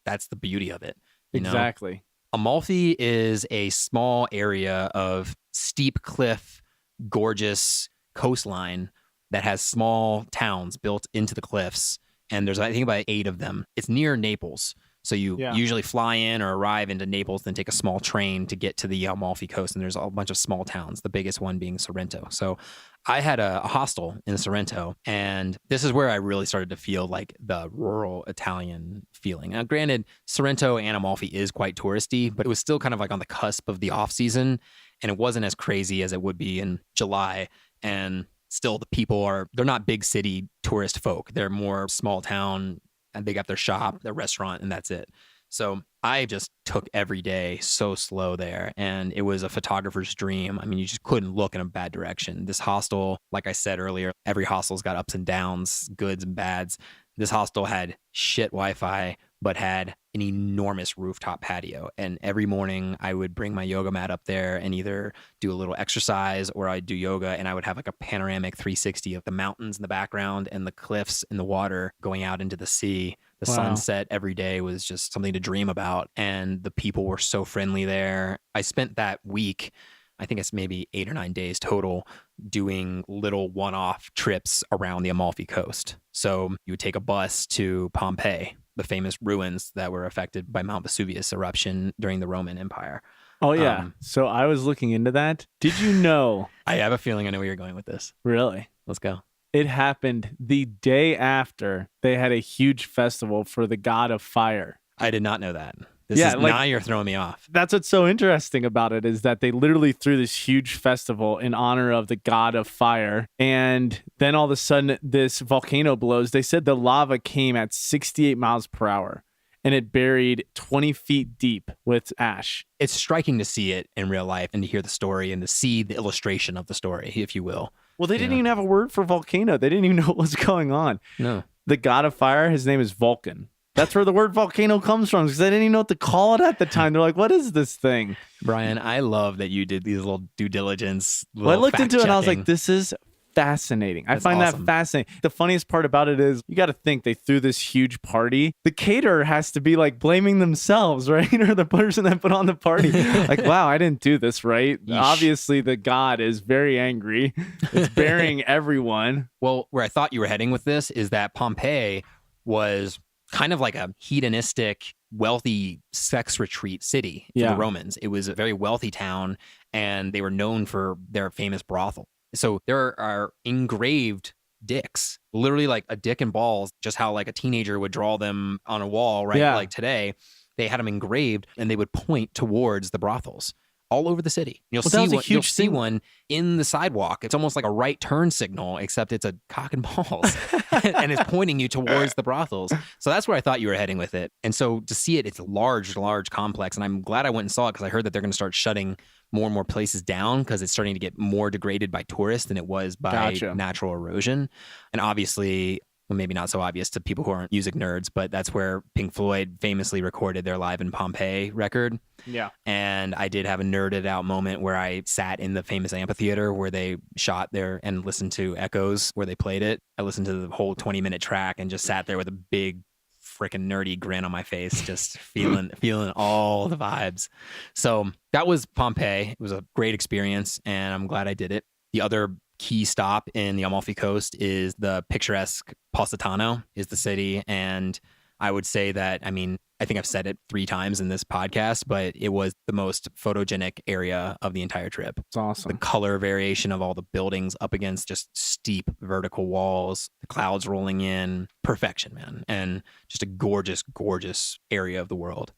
that's the beauty of it. Exactly. Know? Amalfi is a small area of steep cliff, gorgeous coastline that has small towns built into the cliffs. And there's, I think, about 8 of them. It's near Naples. So you usually fly in or arrive into Naples, then take a small train to get to the Amalfi Coast. And there's a bunch of small towns, the biggest one being Sorrento. So I had a hostel in Sorrento. And this is where I really started to feel like the rural Italian feeling. Now, granted, Sorrento and Amalfi is quite touristy, but it was still kind of like on the cusp of the off season. And it wasn't as crazy as it would be in July. And still the people they're not big city tourist folk. They're more small town. And they got their shop, their restaurant, and that's it. So I just took every day so slow there. And it was a photographer's dream. I mean, you just couldn't look in a bad direction. This hostel, like I said earlier, every hostel's got ups and downs, goods and bads. This hostel had shit Wi-Fi, but had an enormous rooftop patio. And every morning I would bring my yoga mat up there and either do a little exercise or I'd do yoga, and I would have like a panoramic 360 of the mountains in the background and the cliffs and the water going out into the sea. The sunset every day was just something to dream about. And the people were so friendly there. I spent that week, I think it's maybe 8 or 9 days total, doing little one-off trips around the Amalfi Coast. So you would take a bus to Pompeii, the famous ruins that were affected by Mount Vesuvius eruption during the Roman Empire. Oh, yeah. So I was looking into that. Did you know? I have a feeling I know where you're going with this. Really? Let's go. It happened the day after they had a huge festival for the god of fire. I did not know that. Now you're throwing me off. That's what's so interesting about it, is that they literally threw this huge festival in honor of the god of fire. And then all of a sudden this volcano blows. They said the lava came at 68 miles per hour. and it buried 20 feet deep with ash. It's striking to see it in real life and to hear the story and to see the illustration of the story, if you will. Well, they didn't even have a word for volcano. They didn't even know what was going on. No. The god of fire, his name is Vulcan. That's where the word volcano comes from, because they didn't even know what to call it at the time. They're like, what is this thing? Brian, I love that you did these little due diligence. Well, I looked into it and I was like, this is fascinating. I find awesome. that fascinating. The funniest part about it is you got to think they threw this huge party. The caterer has to be like blaming themselves, right? Or the person that put on the party. Like, wow, I didn't do this right. Yeesh. Obviously, the god is very angry. It's burying everyone. Well, where I thought you were heading with this is that Pompeii was kind of like a hedonistic, wealthy sex retreat city for the Romans. It was a very wealthy town, and they were known for their famous brothel. So there are engraved dicks, literally like a dick and balls, just how like a teenager would draw them on a wall, right? Yeah. Like today, they had them engraved and they would point towards the brothels all over the city. You'll see one in the sidewalk. It's almost like a right turn signal, except it's a cock and balls and it's pointing you towards the brothels. So that's where I thought you were heading with it. And so to see it, it's a large complex. And I'm glad I went and saw it because I heard that they're going to start shutting more and more places down because it's starting to get more degraded by tourists than it was by natural erosion. And obviously, well, maybe not so obvious to people who aren't music nerds, but that's where Pink Floyd famously recorded their Live in Pompeii record. Yeah. And I did have a nerded out moment where I sat in the famous amphitheater where they shot there and listened to echoes where they played it. I listened to the whole 20-minute track and just sat there with a big freaking nerdy grin on my face, just feeling all the vibes. So that was Pompeii. It was a great experience and I'm glad I did it. The other key stop in the Amalfi Coast is the picturesque Positano is the city. And I would say that, I mean, I think I've said it 3 times in this podcast, but it was the most photogenic area of the entire trip. It's awesome. The color variation of all the buildings up against just steep vertical walls, the clouds rolling in, perfection, man. And just a gorgeous, gorgeous area of the world.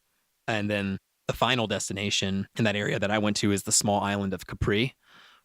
And then the final destination in that area that I went to is the small island of Capri,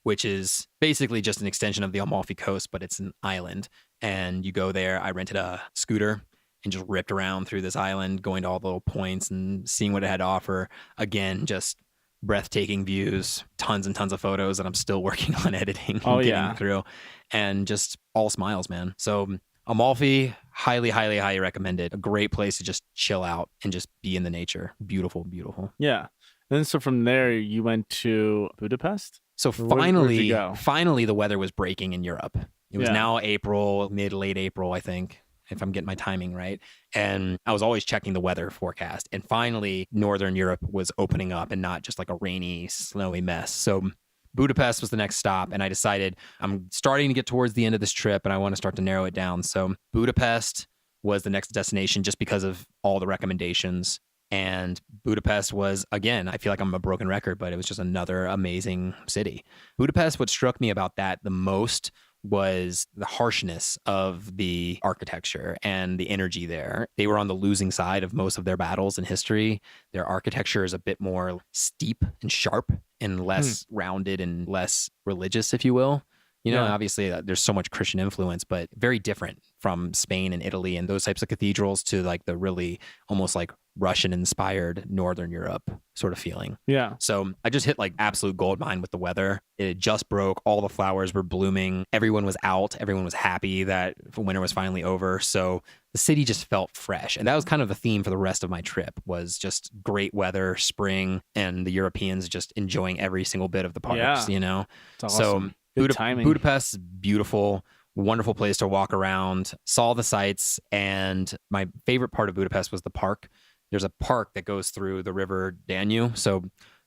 which is basically just an extension of the Amalfi Coast, but it's an island. And you go there, I rented a scooter and just ripped around through this island, going to all the little points and seeing what it had to offer. Again, just breathtaking views, tons and tons of photos that I'm still working on editing and getting through. And just all smiles, man. So Amalfi, highly, highly, highly recommended. A great place to just chill out and just be in the nature. Beautiful, beautiful. Yeah. And then so from there, you went to Budapest? So finally, the weather was breaking in Europe. It was now April, late April, I think, if I'm getting my timing right. And I was always checking the weather forecast. And finally, Northern Europe was opening up and not just like a rainy, snowy mess. So Budapest was the next stop. And I decided I'm starting to get towards the end of this trip and I want to start to narrow it down. So Budapest was the next destination just because of all the recommendations. And Budapest was, again, I feel like I'm a broken record, but it was just another amazing city. Budapest, what struck me about that the most was the harshness of the architecture and the energy there. They were on the losing side of most of their battles in history. Their architecture is a bit more steep and sharp and less rounded and less religious, if you will. You know, obviously there's so much Christian influence, but very different from Spain and Italy and those types of cathedrals to like the really almost like Russian-inspired Northern Europe sort of feeling. Yeah. So I just hit like absolute gold mine with the weather. It just broke. All the flowers were blooming. Everyone was out. Everyone was happy that winter was finally over. So the city just felt fresh. And that was kind of the theme for the rest of my trip was just great weather, spring, and the Europeans just enjoying every single bit of the parks, you know? It's awesome. So Budapest is beautiful. Wonderful place to walk around, saw the sights, and my favorite part of Budapest was the park. There's a park that goes through the river Danube. So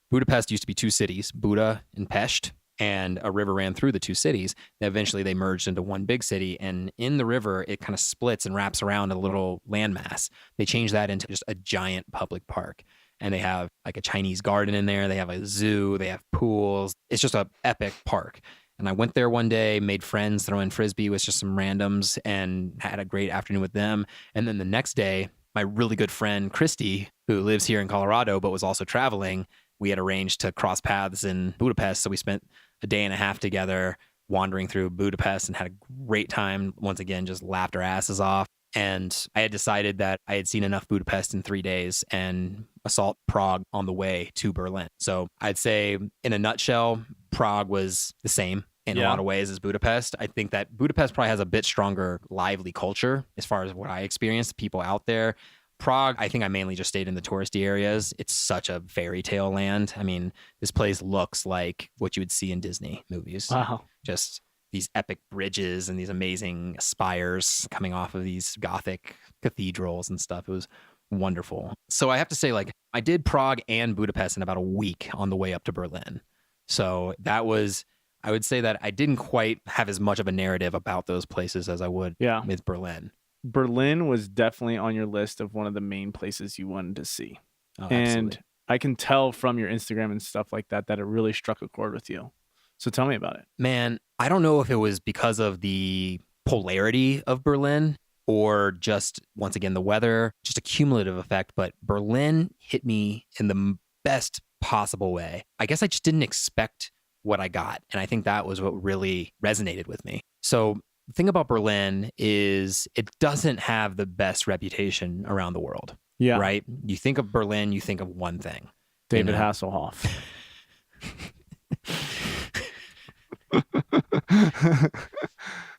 Budapest used to be 2 cities, Buda and Pest, and a river ran through the 2 cities. Eventually they merged into one big city, and in the river, it kind of splits and wraps around a little landmass. They changed that into just a giant public park. And they have like a Chinese garden in there. They have a zoo. They have pools. It's just an epic park. And I went there one day, made friends, throwing Frisbee with just some randoms and had a great afternoon with them. And then the next day, my really good friend, Christy, who lives here in Colorado, but was also traveling, we had arranged to cross paths in Budapest. So we spent a day and a half together wandering through Budapest and had a great time. Once again, just laughed our asses off. And I had decided that I had seen enough Budapest in 3 days and assault Prague on the way to Berlin. So I'd say in a nutshell, Prague was the same in a lot of ways as Budapest. I think that Budapest probably has a bit stronger, lively culture as far as what I experienced, people out there. Prague, I think I mainly just stayed in the touristy areas. It's such a fairy tale land. I mean, this place looks like what you would see in Disney movies. Wow. Just these epic bridges and these amazing spires coming off of these Gothic cathedrals and stuff. It was wonderful. So I have to say, like, I did Prague and Budapest in about a week on the way up to Berlin. So that was, I would say that I didn't quite have as much of a narrative about those places as I would with Berlin. Berlin was definitely on your list of one of the main places you wanted to see. Oh, and absolutely. I can tell from your Instagram and stuff like that it really struck a chord with you. So tell me about it. Man, I don't know if it was because of the polarity of Berlin or just, once again, the weather, just a cumulative effect, but Berlin hit me in the best possible way. I guess I just didn't expect what I got. And I think that was what really resonated with me. So the thing about Berlin is it doesn't have the best reputation around the world. Yeah. Right? You think of Berlin, you think of one thing. David Hasselhoff.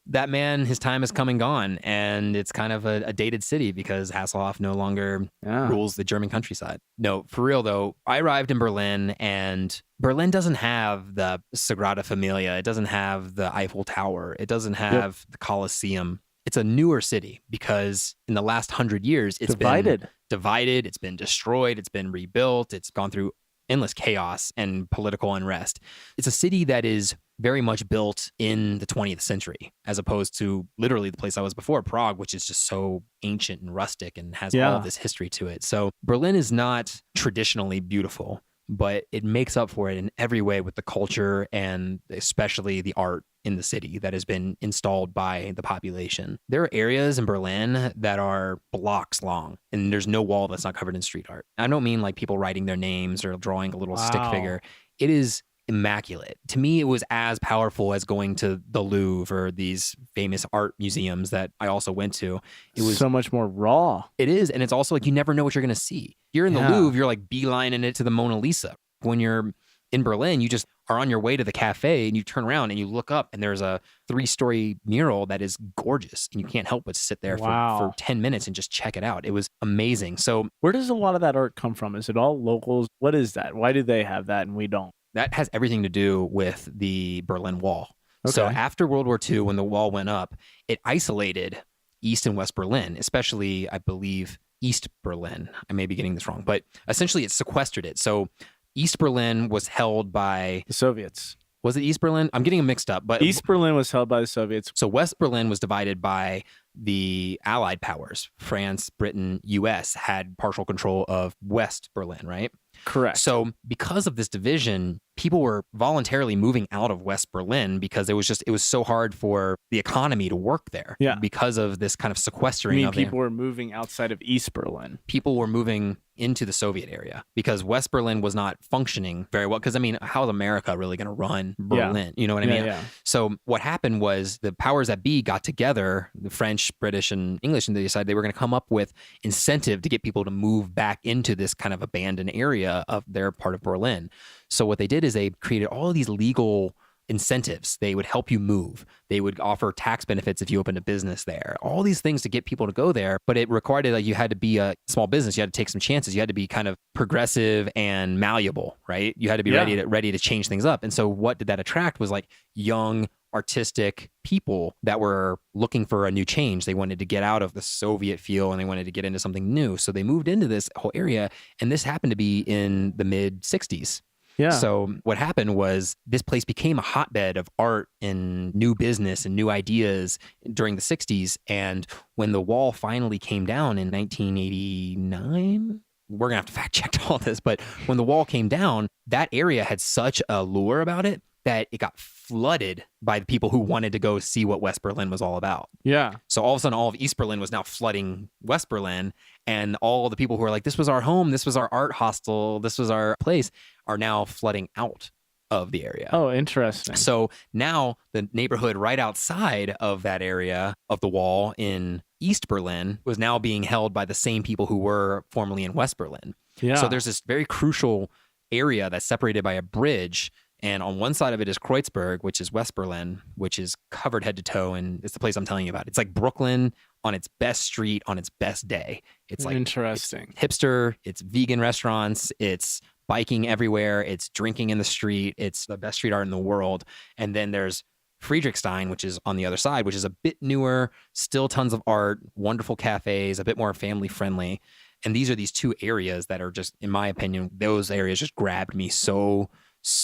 That man, his time has come and gone, and it's kind of a dated city because Hasselhoff no longer rules the German countryside. No, for real though, I arrived in Berlin, and Berlin doesn't have the Sagrada Familia. It doesn't have the Eiffel Tower. It doesn't have the Colosseum. It's a newer city because in the last 100 years, it's been divided. It's been destroyed. It's been rebuilt. It's gone through endless chaos and political unrest. It's a city that is very much built in the 20th century, as opposed to literally the place I was before, Prague, which is just so ancient and rustic and has all of this history to it. So Berlin is not traditionally beautiful, but it makes up for it in every way with the culture and especially the art in the city that has been installed by the population. There are areas in Berlin that are blocks long, and there's no wall that's not covered in street art. I don't mean like people writing their names or drawing a little stick figure. It is immaculate. To me, it was as powerful as going to the Louvre or these famous art museums that I also went to. It was so much more raw. It is. And it's also like you never know what you're going to see. You're in the Louvre, you're like beelining it to the Mona Lisa. When you're in Berlin, you just are on your way to the cafe and you turn around and you look up and there's a 3-story mural that is gorgeous. And you can't help but sit there for 10 minutes and just check it out. It was amazing. So where does a lot of that art come from? Is it all locals? What is that? Why do they have that and we don't? That has everything to do with the Berlin Wall. Okay. So after World War II, when the wall went up, it isolated East and West Berlin, especially, I believe, East Berlin. I may be getting this wrong, but essentially it sequestered it. So East Berlin was held by the Soviets. Was it East Berlin? I'm getting them mixed up. But East Berlin was held by the Soviets. So West Berlin was divided by the Allied powers. France, Britain, US had partial control of West Berlin, right? Correct. So because of this division, people were voluntarily moving out of West Berlin because it was so hard for the economy to work there. Yeah. Because of this kind of sequestering. You mean people were moving outside of East Berlin? People were moving into the Soviet area because West Berlin was not functioning very well. Because, I mean, how is America really going to run Berlin? Yeah. You know what I mean? Yeah. So what happened was the powers that be got together, the French, British, and English, and they decided they were going to come up with incentive to get people to move back into this kind of abandoned area of their part of Berlin. So what they did is they created all of these legal incentives. They would help you move. They would offer tax benefits if you opened a business there. All these things to get people to go there, but it required that you had to be a small business. You had to take some chances. You had to be kind of progressive and malleable, right? You had to be ready to change things up. And so what did that attract was like young, artistic people that were looking for a new change. They wanted to get out of the Soviet feel and they wanted to get into something new. So they moved into this whole area, and this happened to be in the mid 60s. Yeah. So what happened was this place became a hotbed of art and new business and new ideas during the 60s. And when the wall finally came down in 1989, we're going to have to fact check all this, but when the wall came down, that area had such a lure about it that it got flooded by the people who wanted to go see what West Berlin was all about. Yeah. So all of a sudden, all of East Berlin was now flooding West Berlin, and all the people who were like, this was our home, this was our art hostel, this was our place, are now flooding out of the area. Oh, interesting. So now the neighborhood right outside of that area of the wall in East Berlin was now being held by the same people who were formerly in West Berlin. Yeah. So there's this very crucial area that's separated by a bridge. And on one side of it is Kreuzberg, which is West Berlin, which is covered head to toe. And it's the place I'm telling you about. It's like Brooklyn on its best street on its best day. It's like interesting. It's hipster. It's vegan restaurants. It's biking everywhere. It's drinking in the street. It's the best street art in the world. And then there's Friedrichstein, which is on the other side, which is a bit newer, still tons of art, wonderful cafes, a bit more family friendly. And these are these two areas that are just, in my opinion, those areas just grabbed me so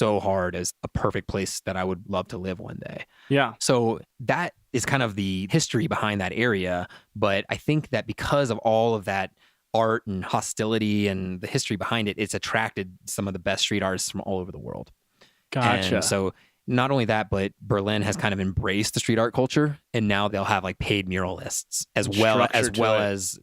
hard as a perfect place that I would love to live one day. Yeah. So that is kind of the history behind that area. But I think that because of all of that art and hostility and the history behind it, it's attracted some of the best street artists from all over the world. Gotcha. And so not only that, but Berlin has kind of embraced the street art culture, and now they'll have like paid muralists as well as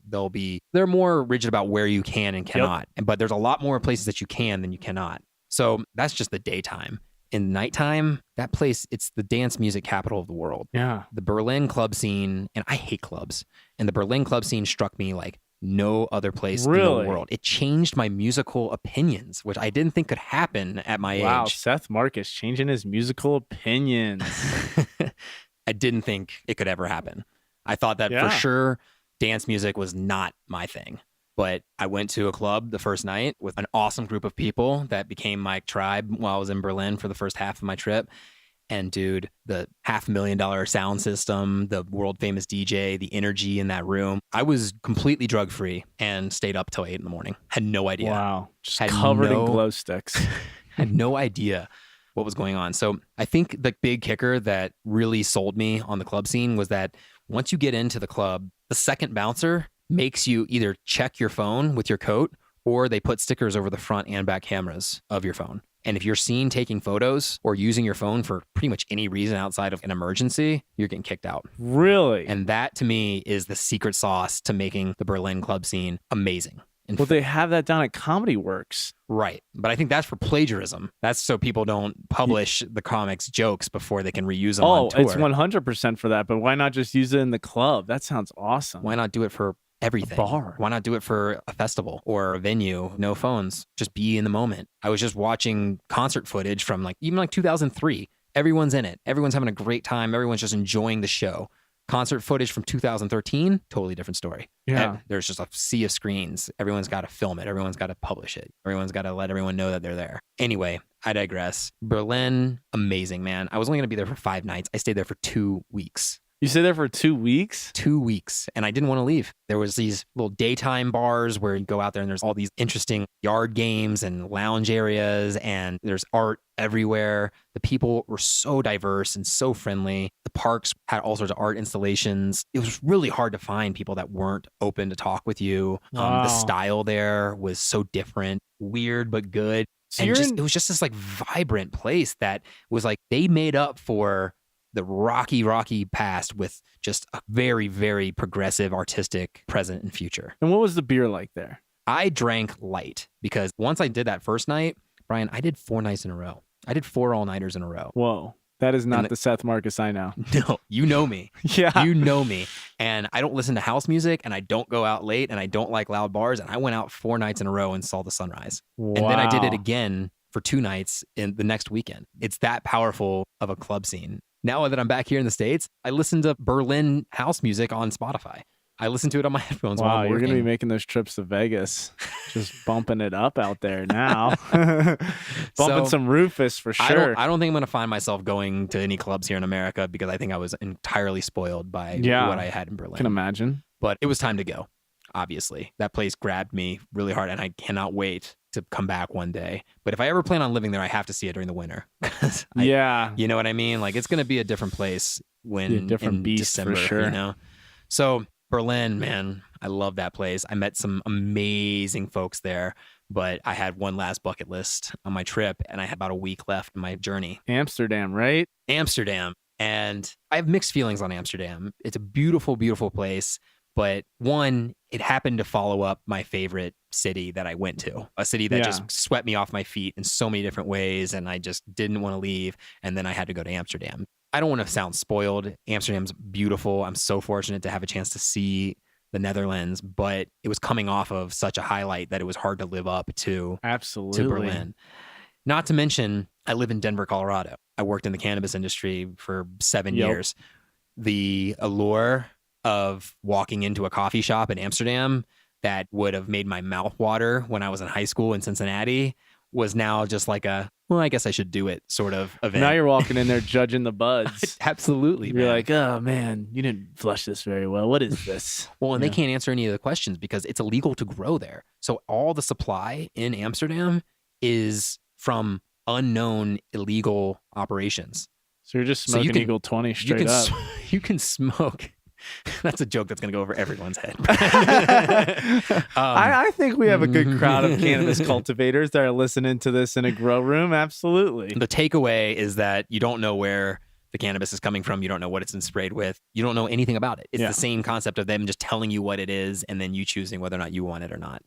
they're more rigid about where you can and cannot. Yep. But there's a lot more places that you can than you cannot. So that's just the daytime. In the nighttime, that place, it's the dance music capital of the world. Yeah. The Berlin club scene, and I hate clubs, and the Berlin club scene struck me like no other place in the world. It changed my musical opinions, which I didn't think could happen at my age. Wow, Seth Marcus changing his musical opinions. I didn't think it could ever happen. I thought that for sure dance music was not my thing. But I went to a club the first night with an awesome group of people that became my tribe while I was in Berlin for the first half of my trip. And dude, the $500,000 sound system, the world famous DJ, the energy in that room. I was completely drug free and stayed up till 8 a.m. Had no idea. Wow. Just covered in glow sticks. Had no idea what was going on. So I think the big kicker that really sold me on the club scene was that once you get into the club, the second bouncer makes you either check your phone with your coat, or they put stickers over the front and back cameras of your phone. And if you're seen taking photos or using your phone for pretty much any reason outside of an emergency, you're getting kicked out. Really? And that to me is the secret sauce to making the Berlin club scene amazing. Well, they have that down at Comedy Works. Right. But I think that's for plagiarism. That's so people don't publish the comics jokes before they can reuse them on tour. It's 100% for that. But why not just use it in the club? That sounds awesome. Why not do it for everything? A bar. Why not do it for a festival or a venue? No phones. Just be in the moment. I was just watching concert footage from even 2003. Everyone's in it. Everyone's having a great time. Everyone's just enjoying the show. Concert footage from 2013, totally different story. Yeah. There's just a sea of screens. Everyone's got to film it. Everyone's got to publish it. Everyone's got to let everyone know that they're there. Anyway, I digress. Berlin, amazing, man. I was only going to be there for 5 nights. I stayed there for 2 weeks. You stayed there for 2 weeks? 2 weeks. And I didn't want to leave. There was these little daytime bars where you go out there and there's all these interesting yard games and lounge areas, and there's art everywhere. The people were so diverse and so friendly. The parks had all sorts of art installations. It was really hard to find people that weren't open to talk with you. Wow. The style there was so different, weird but good. So and it was just this vibrant place that was they made up for the rocky past with just a very, very progressive artistic present and future. And what was the beer like there? I drank light because once I did that first night, Brian, I did 4 nights in a row. I did 4 all-nighters in a row. Whoa. That is not the Seth Marcus I know. No, you know me. Yeah. You know me. And I don't listen to house music, and I don't go out late, and I don't like loud bars. And I went out 4 nights in a row and saw the sunrise. Wow. And then I did it again for 2 nights in the next weekend. It's that powerful of a club scene. Now that I'm back here in the States, I listen to Berlin house music on Spotify. I listen to it on my headphones while I'm working. You're going to be making those trips to Vegas. Just bumping it up out there now. Bumping some Rufus for sure. I don't think I'm going to find myself going to any clubs here in America because I think I was entirely spoiled by what I had in Berlin. Can imagine. But it was time to go, obviously. That place grabbed me really hard, and I cannot wait to come back one day. But if I ever plan on living there, I have to see it during the winter. You know what I mean? It's going to be a different place in December, for sure. You know? So Berlin, man, I love that place. I met some amazing folks there, but I had one last bucket list on my trip, and I had about a week left in my journey. Amsterdam, right? Amsterdam. And I have mixed feelings on Amsterdam. It's a beautiful, beautiful place. But one, it happened to follow up my favorite city that I went to, a city that just swept me off my feet in so many different ways. And I just didn't want to leave. And then I had to go to Amsterdam. I don't want to sound spoiled. Amsterdam's beautiful. I'm so fortunate to have a chance to see the Netherlands, but it was coming off of such a highlight that it was hard to live up to. Absolutely. To Berlin. Not to mention, I live in Denver, Colorado. I worked in the cannabis industry for 7 years. The allure of walking into a coffee shop in Amsterdam that would have made my mouth water when I was in high school in Cincinnati was now just like I guess I should do it sort of event. Now you're walking in there judging the buds. Absolutely, You're like, oh man, you didn't flush this very well. What is this? Well, and they can't answer any of the questions because it's illegal to grow there. So all the supply in Amsterdam is from unknown illegal operations. So you're just smoking Eagle 20 straight up. You can smoke. That's a joke that's going to go over everyone's head. I think we have a good crowd of cannabis cultivators that are listening to this in a grow room. Absolutely. The takeaway is that you don't know where the cannabis is coming from. You don't know what it's been sprayed with. You don't know anything about it. It's the same concept of them just telling you what it is and then you choosing whether or not you want it or not.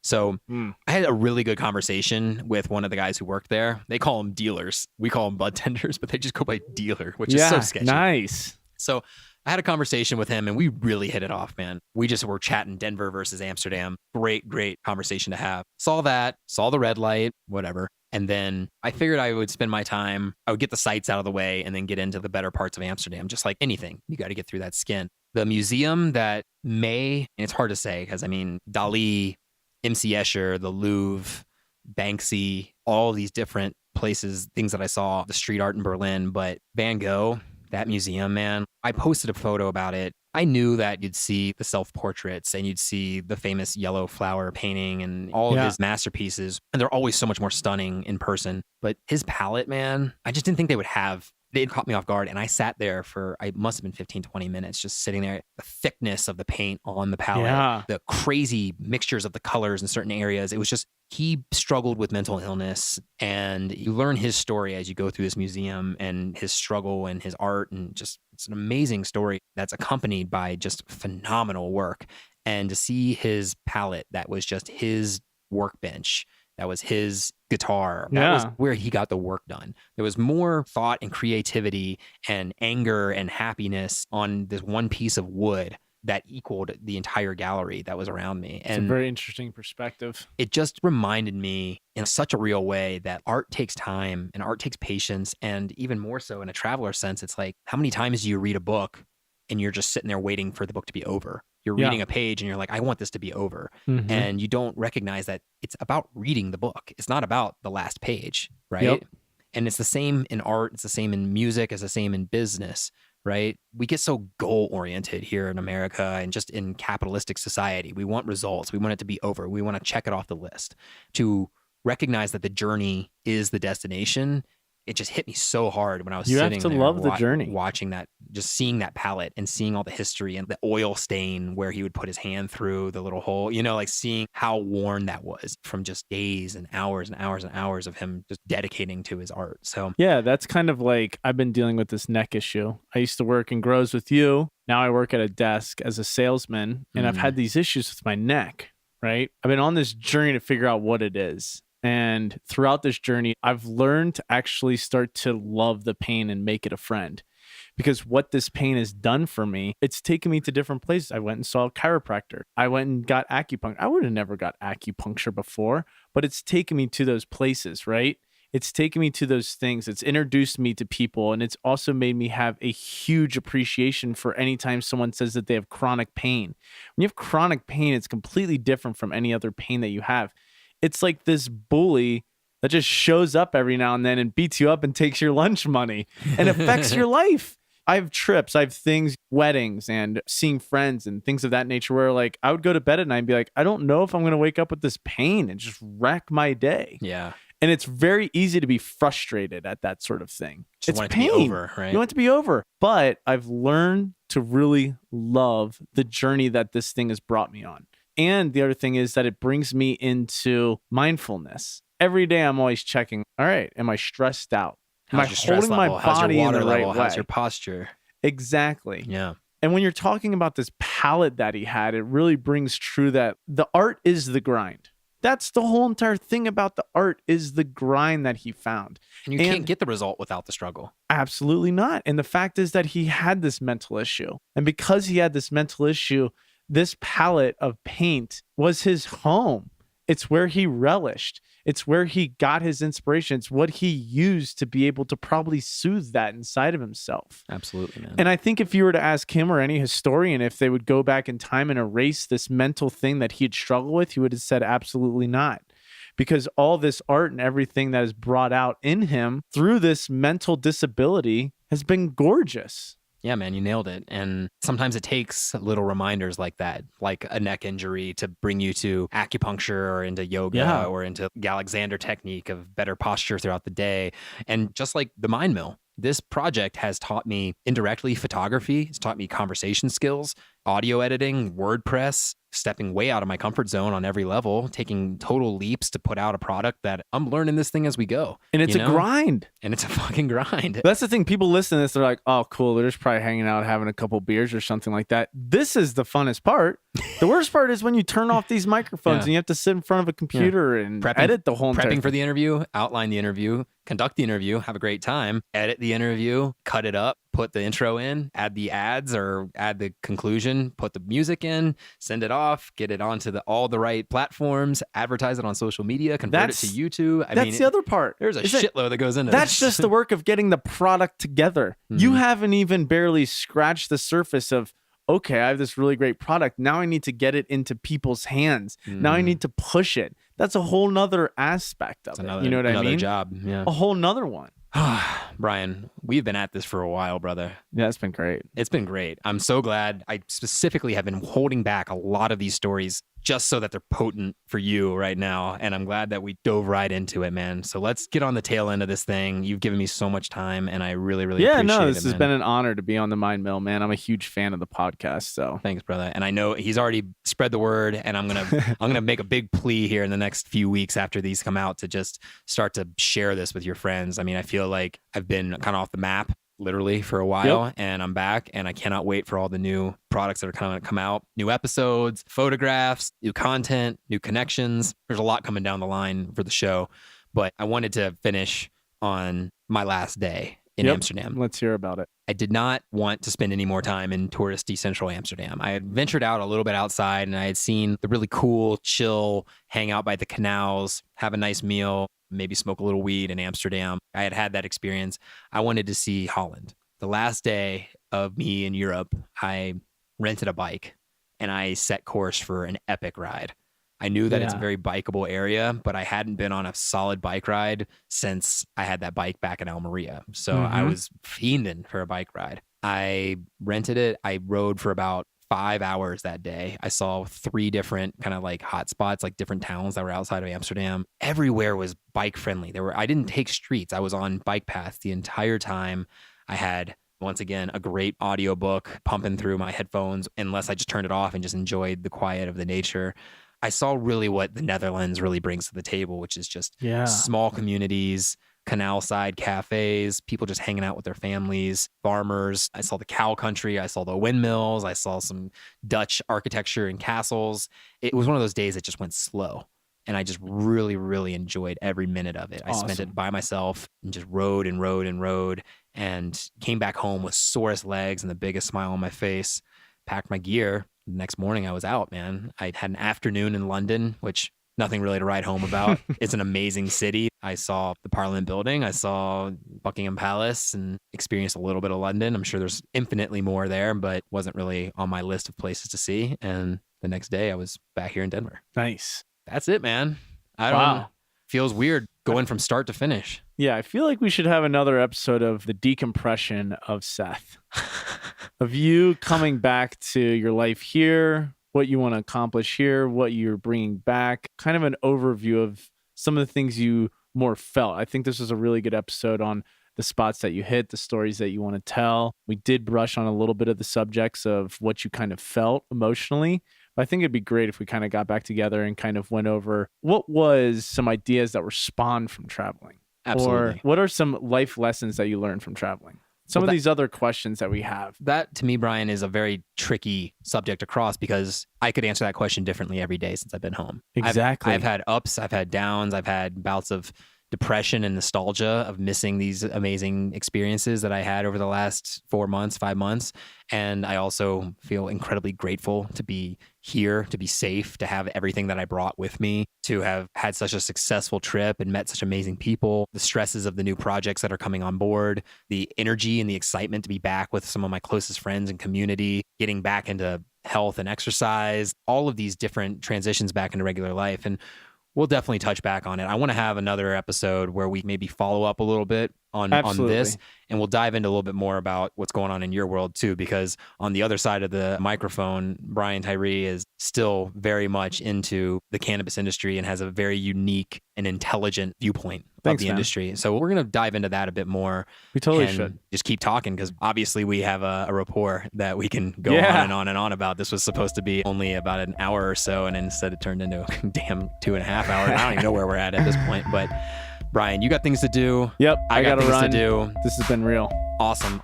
So I had a really good conversation with one of the guys who worked there. They call them dealers. We call them bud tenders, but they just go by dealer, which is so sketchy. Nice. So I had a conversation with him and we really hit it off, man. We just were chatting Denver versus Amsterdam. Great conversation to have. Saw the red light, whatever. And then I figured I would spend my time, I would get the sights out of the way and then get into the better parts of Amsterdam. Just like anything, you got to get through that skin. The museum that and it's hard to say because I mean, Dali, MC Escher, the Louvre, Banksy, all these different places, things that I saw, the street art in Berlin, but Van Gogh, that museum, man, I posted a photo about it. I knew that you'd see the self-portraits and you'd see the famous yellow flower painting and all of his masterpieces. And they're always so much more stunning in person. But his palette, man, I just didn't think they would have. They'd caught me off guard. And I sat there I must have been 15, 20 minutes just sitting there. The thickness of the paint on the palette, the crazy mixtures of the colors in certain areas. It was just, he struggled with mental illness. And you learn his story as you go through this museum and his struggle and his art. And just, it's an amazing story that's accompanied by just phenomenal work. And to see his palette, that was just his workbench. That was his guitar. That was where he got the work done. There was more thought and creativity and anger and happiness on this one piece of wood that equaled the entire gallery that was around me. It's a very interesting perspective. It just reminded me in such a real way that art takes time and art takes patience. And even more so in a traveler sense, it's like, how many times do you read a book and you're just sitting there waiting for the book to be over? You're reading a page and you're like, I want this to be over. Mm-hmm. And you don't recognize that it's about reading the book. It's not about the last page, right? Yep. And it's the same in art. It's the same in music. It's the same in business, right? We get so goal-oriented here in America and just in capitalistic society. We want results. We want it to be over. We want to check it off the list. To recognize that the journey is the destination, it just hit me so hard when I was sitting there. You have to love the journey. Watching that, just seeing that palette and seeing all the history and the oil stain where he would put his hand through the little hole, like seeing how worn that was from just days and hours and hours and hours of him just dedicating to his art. So yeah, that's kind of like, I've been dealing with this neck issue. I used to work in grows with you. Now I work at a desk as a salesman and I've had these issues with my neck, right? I've been on this journey to figure out what it is. And throughout this journey, I've learned to actually start to love the pain and make it a friend. Because what this pain has done for me, it's taken me to different places. I went and saw a chiropractor. I went and got acupuncture. I would have never got acupuncture before, but it's taken me to those places, right? It's taken me to those things. It's introduced me to people. And it's also made me have a huge appreciation for any time someone says that they have chronic pain. When you have chronic pain, it's completely different from any other pain that you have. It's like this bully that just shows up every now and then and beats you up and takes your lunch money and affects your life. I have trips, I have things, weddings and seeing friends and things of that nature where like I would go to bed at night and be like, I don't know if I'm going to wake up with this pain and just wreck my day. Yeah. And it's very easy to be frustrated at that sort of thing. Just want it to be over, right? You want it to be over. But I've learned to really love the journey that this thing has brought me on. And the other thing is that it brings me into mindfulness. Every day I'm always checking, all right, am I stressed out? Am I holding my body in the right way? How's your posture? Exactly. Yeah. And when you're talking about this palette that he had, it really brings true that the art is the grind. That's the whole entire thing about the art is the grind that he found. And you can't get the result without the struggle. Absolutely not. And the fact is that he had this mental issue. And because he had this mental issue, this palette of paint was his home. It's where he relished. It's where he got his inspiration. It's what he used to be able to probably soothe that inside of himself. Absolutely, man. And I think if you were to ask him or any historian if they would go back in time and erase this mental thing that he'd struggled with, he would have said absolutely not. Because all this art and everything that is brought out in him through this mental disability has been gorgeous. Yeah, man, you nailed it. And sometimes it takes little reminders like that, like a neck injury to bring you to acupuncture or into yoga or into Alexander technique of better posture throughout the day. And just like the MindMill, this project has taught me indirectly photography. It's taught me conversation skills, audio editing, WordPress, stepping way out of my comfort zone on every level, taking total leaps to put out a product that I'm learning this thing as we go. And it's a grind. And it's a fucking grind. That's the thing. People listen to this, they're like, oh, cool. They're just probably hanging out, having a couple beers or something like that. This is the funnest part. The worst part is when you turn off these microphones and you have to sit in front of a computer and edit the whole entire Prepping for the interview, outline the interview, conduct the interview, have a great time, edit the interview, cut it up, put the intro in, add the ads or add the conclusion, put the music in, send it off, get it onto all the right platforms, advertise it on social media, convert it to YouTube. That's the other part. There's a shitload that goes into this. That's just the work of getting the product together. Mm-hmm. You haven't even barely scratched the surface of, okay, I have this really great product. Now I need to get it into people's hands. Mm-hmm. Now I need to push it. That's a whole nother aspect of it. You know what I mean? Another job. Yeah. A whole nother one. Brian, we've been at this for a while, brother. Yeah, it's been great. It's been great. I'm so glad. I specifically have been holding back a lot of these stories just so that they're potent for you right now. And I'm glad that we dove right into it, man. So let's get on the tail end of this thing. You've given me so much time and I really, really appreciate it. This has been an honor to be on the MindMill, man. I'm a huge fan of the podcast. So thanks, brother. And I know he's already spread the word, and I'm gonna make a big plea here in the next few weeks after these come out to just start to share this with your friends. I mean, I feel like I've been kind of off the map literally for a while, and I'm back, and I cannot wait for all the new products that are going to come out, new episodes, photographs, new content, new connections. There's a lot coming down the line for the show, but I wanted to finish on my last day in Amsterdam. Let's hear about it. I did not want to spend any more time in touristy central Amsterdam. I had ventured out a little bit outside, and I had seen the really cool, chill, hang out by the canals, have a nice meal, maybe smoke a little weed in Amsterdam. I had that experience. I wanted to see Holland. The last day of me in Europe, I rented a bike and I set course for an epic ride. I knew that it's a very bikeable area, but I hadn't been on a solid bike ride since I had that bike back in Almeria. So I was fiending for a bike ride. I rented it. I rode for about 5 hours that day. I saw 3 different kind of like hot spots, like different towns that were outside of Amsterdam. Everywhere was bike friendly. I didn't take streets. I was on bike paths the entire time. I had, once again, a great audiobook pumping through my headphones, unless I just turned it off and just enjoyed the quiet of the nature. I saw really what the Netherlands really brings to the table, which is just small communities, canal side cafes, people just hanging out with their families, farmers. I saw the cow country. I saw the windmills. I saw some Dutch architecture and castles. It was one of those days that just went slow. And I just really, really enjoyed every minute of it. I spent it by myself and just rode and rode and rode, and came back home with sorest legs and the biggest smile on my face, packed my gear. The next morning I was out, man. I had an afternoon in London, which nothing really to write home about. It's an amazing city. I saw the Parliament building. I saw Buckingham Palace and experienced a little bit of London. I'm sure there's infinitely more there, but wasn't really on my list of places to see. And the next day I was back here in Denver. Nice. That's it, man. I don't feels weird going from start to finish. Yeah, I feel like we should have another episode of the decompression of Seth. Of you coming back to your life here, what you want to accomplish here, what you're bringing back, kind of an overview of some of the things you more felt. I think this was a really good episode on the spots that you hit, the stories that you want to tell. We did brush on a little bit of the subjects of what you kind of felt emotionally. But I think it'd be great if we kind of got back together and kind of went over what was some ideas that were spawned from traveling. Absolutely. Or what are some life lessons that you learned from traveling? some of these other questions that we have. That, to me, Brian, is a very tricky subject to cross because I could answer that question differently every day since I've been home. Exactly. I've had ups, I've had downs, I've had bouts of depression and nostalgia of missing these amazing experiences that I had over the last 4 months, 5 months. And I also feel incredibly grateful to be here, to be safe, to have everything that I brought with me, to have had such a successful trip and met such amazing people, the stresses of the new projects that are coming on board, the energy and the excitement to be back with some of my closest friends and community, getting back into health and exercise, all of these different transitions back into regular life. And we'll definitely touch back on it. I want to have another episode where we maybe follow up a little bit on this, and we'll dive into a little bit more about what's going on in your world too, because on the other side of the microphone, Brian Tirey is still very much into the cannabis industry and has a very unique and intelligent viewpoint of the industry. So we're going to dive into that a bit more. We totally should. Just keep talking because obviously we have a rapport that we can go on and on and on about. This was supposed to be only about an hour or so, and instead it turned into a damn 2.5 hours. I don't even know where we're at this point, but Brian, you got things to do. Yep, I got things to do. This has been real. Awesome,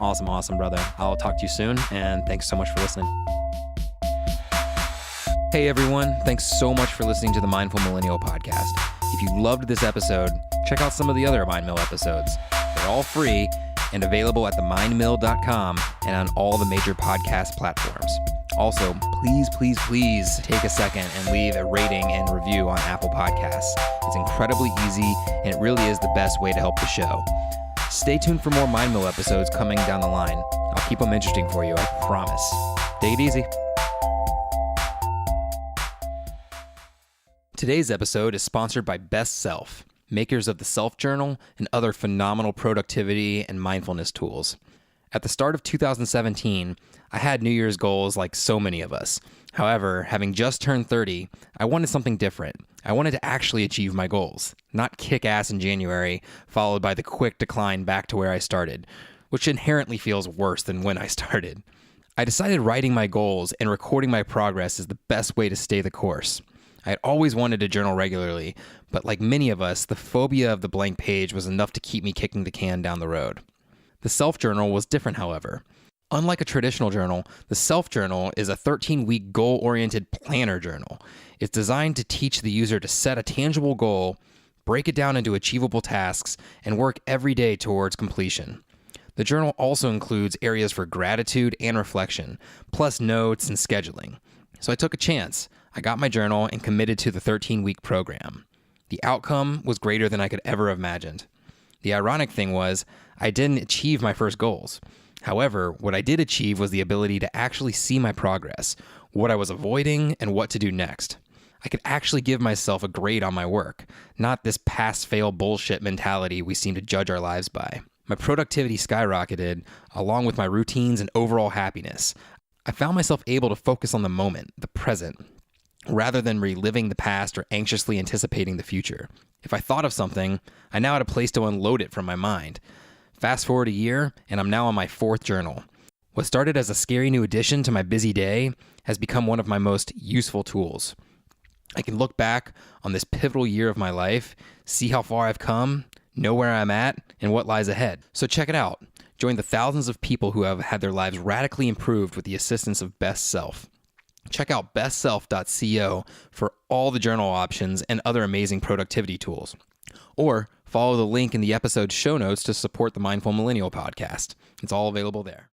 brother. I'll talk to you soon, and thanks so much for listening. Hey, everyone. Thanks so much for listening to the Mindful Millennial Podcast. If you loved this episode, check out some of the other MindMill episodes. They're all free and available at themindmill.com and on all the major podcast platforms. Also, please take a second and leave a rating and review on Apple Podcasts. It's incredibly easy, and it really is the best way to help the show. Stay tuned for more MindMill episodes coming down the line. I'll keep them interesting for you, I promise. Take it easy. Today's episode is sponsored by Best Self, makers of the Self Journal and other phenomenal productivity and mindfulness tools. At the start of 2017, I had New Year's goals like so many of us. However, having just turned 30, I wanted something different. I wanted to actually achieve my goals, not kick ass in January, followed by the quick decline back to where I started, which inherently feels worse than when I started. I decided writing my goals and recording my progress is the best way to stay the course. I had always wanted to journal regularly, but like many of us, the phobia of the blank page was enough to keep me kicking the can down the road. The self-journal was different, however. Unlike a traditional journal, the self-journal is a 13-week goal-oriented planner journal. It's designed to teach the user to set a tangible goal, break it down into achievable tasks, and work every day towards completion. The journal also includes areas for gratitude and reflection, plus notes and scheduling. So I took a chance. I got my journal and committed to the 13-week program. The outcome was greater than I could ever have imagined. The ironic thing was, I didn't achieve my first goals. However, what I did achieve was the ability to actually see my progress, what I was avoiding, and what to do next. I could actually give myself a grade on my work, not this pass-fail bullshit mentality we seem to judge our lives by. My productivity skyrocketed, along with my routines and overall happiness. I found myself able to focus on the moment, the present, rather than reliving the past or anxiously anticipating the future. If I thought of something, I now had a place to unload it from my mind. Fast forward a year, and I'm now on my 4th journal. What started as a scary new addition to my busy day has become one of my most useful tools. I can look back on this pivotal year of my life, see how far I've come, know where I'm at, and what lies ahead. So check it out. Join the thousands of people who have had their lives radically improved with the assistance of Best Self. Check out bestself.co for all the journal options and other amazing productivity tools. Or follow the link in the episode's show notes to support the Mindful Millennial Podcast. It's all available there.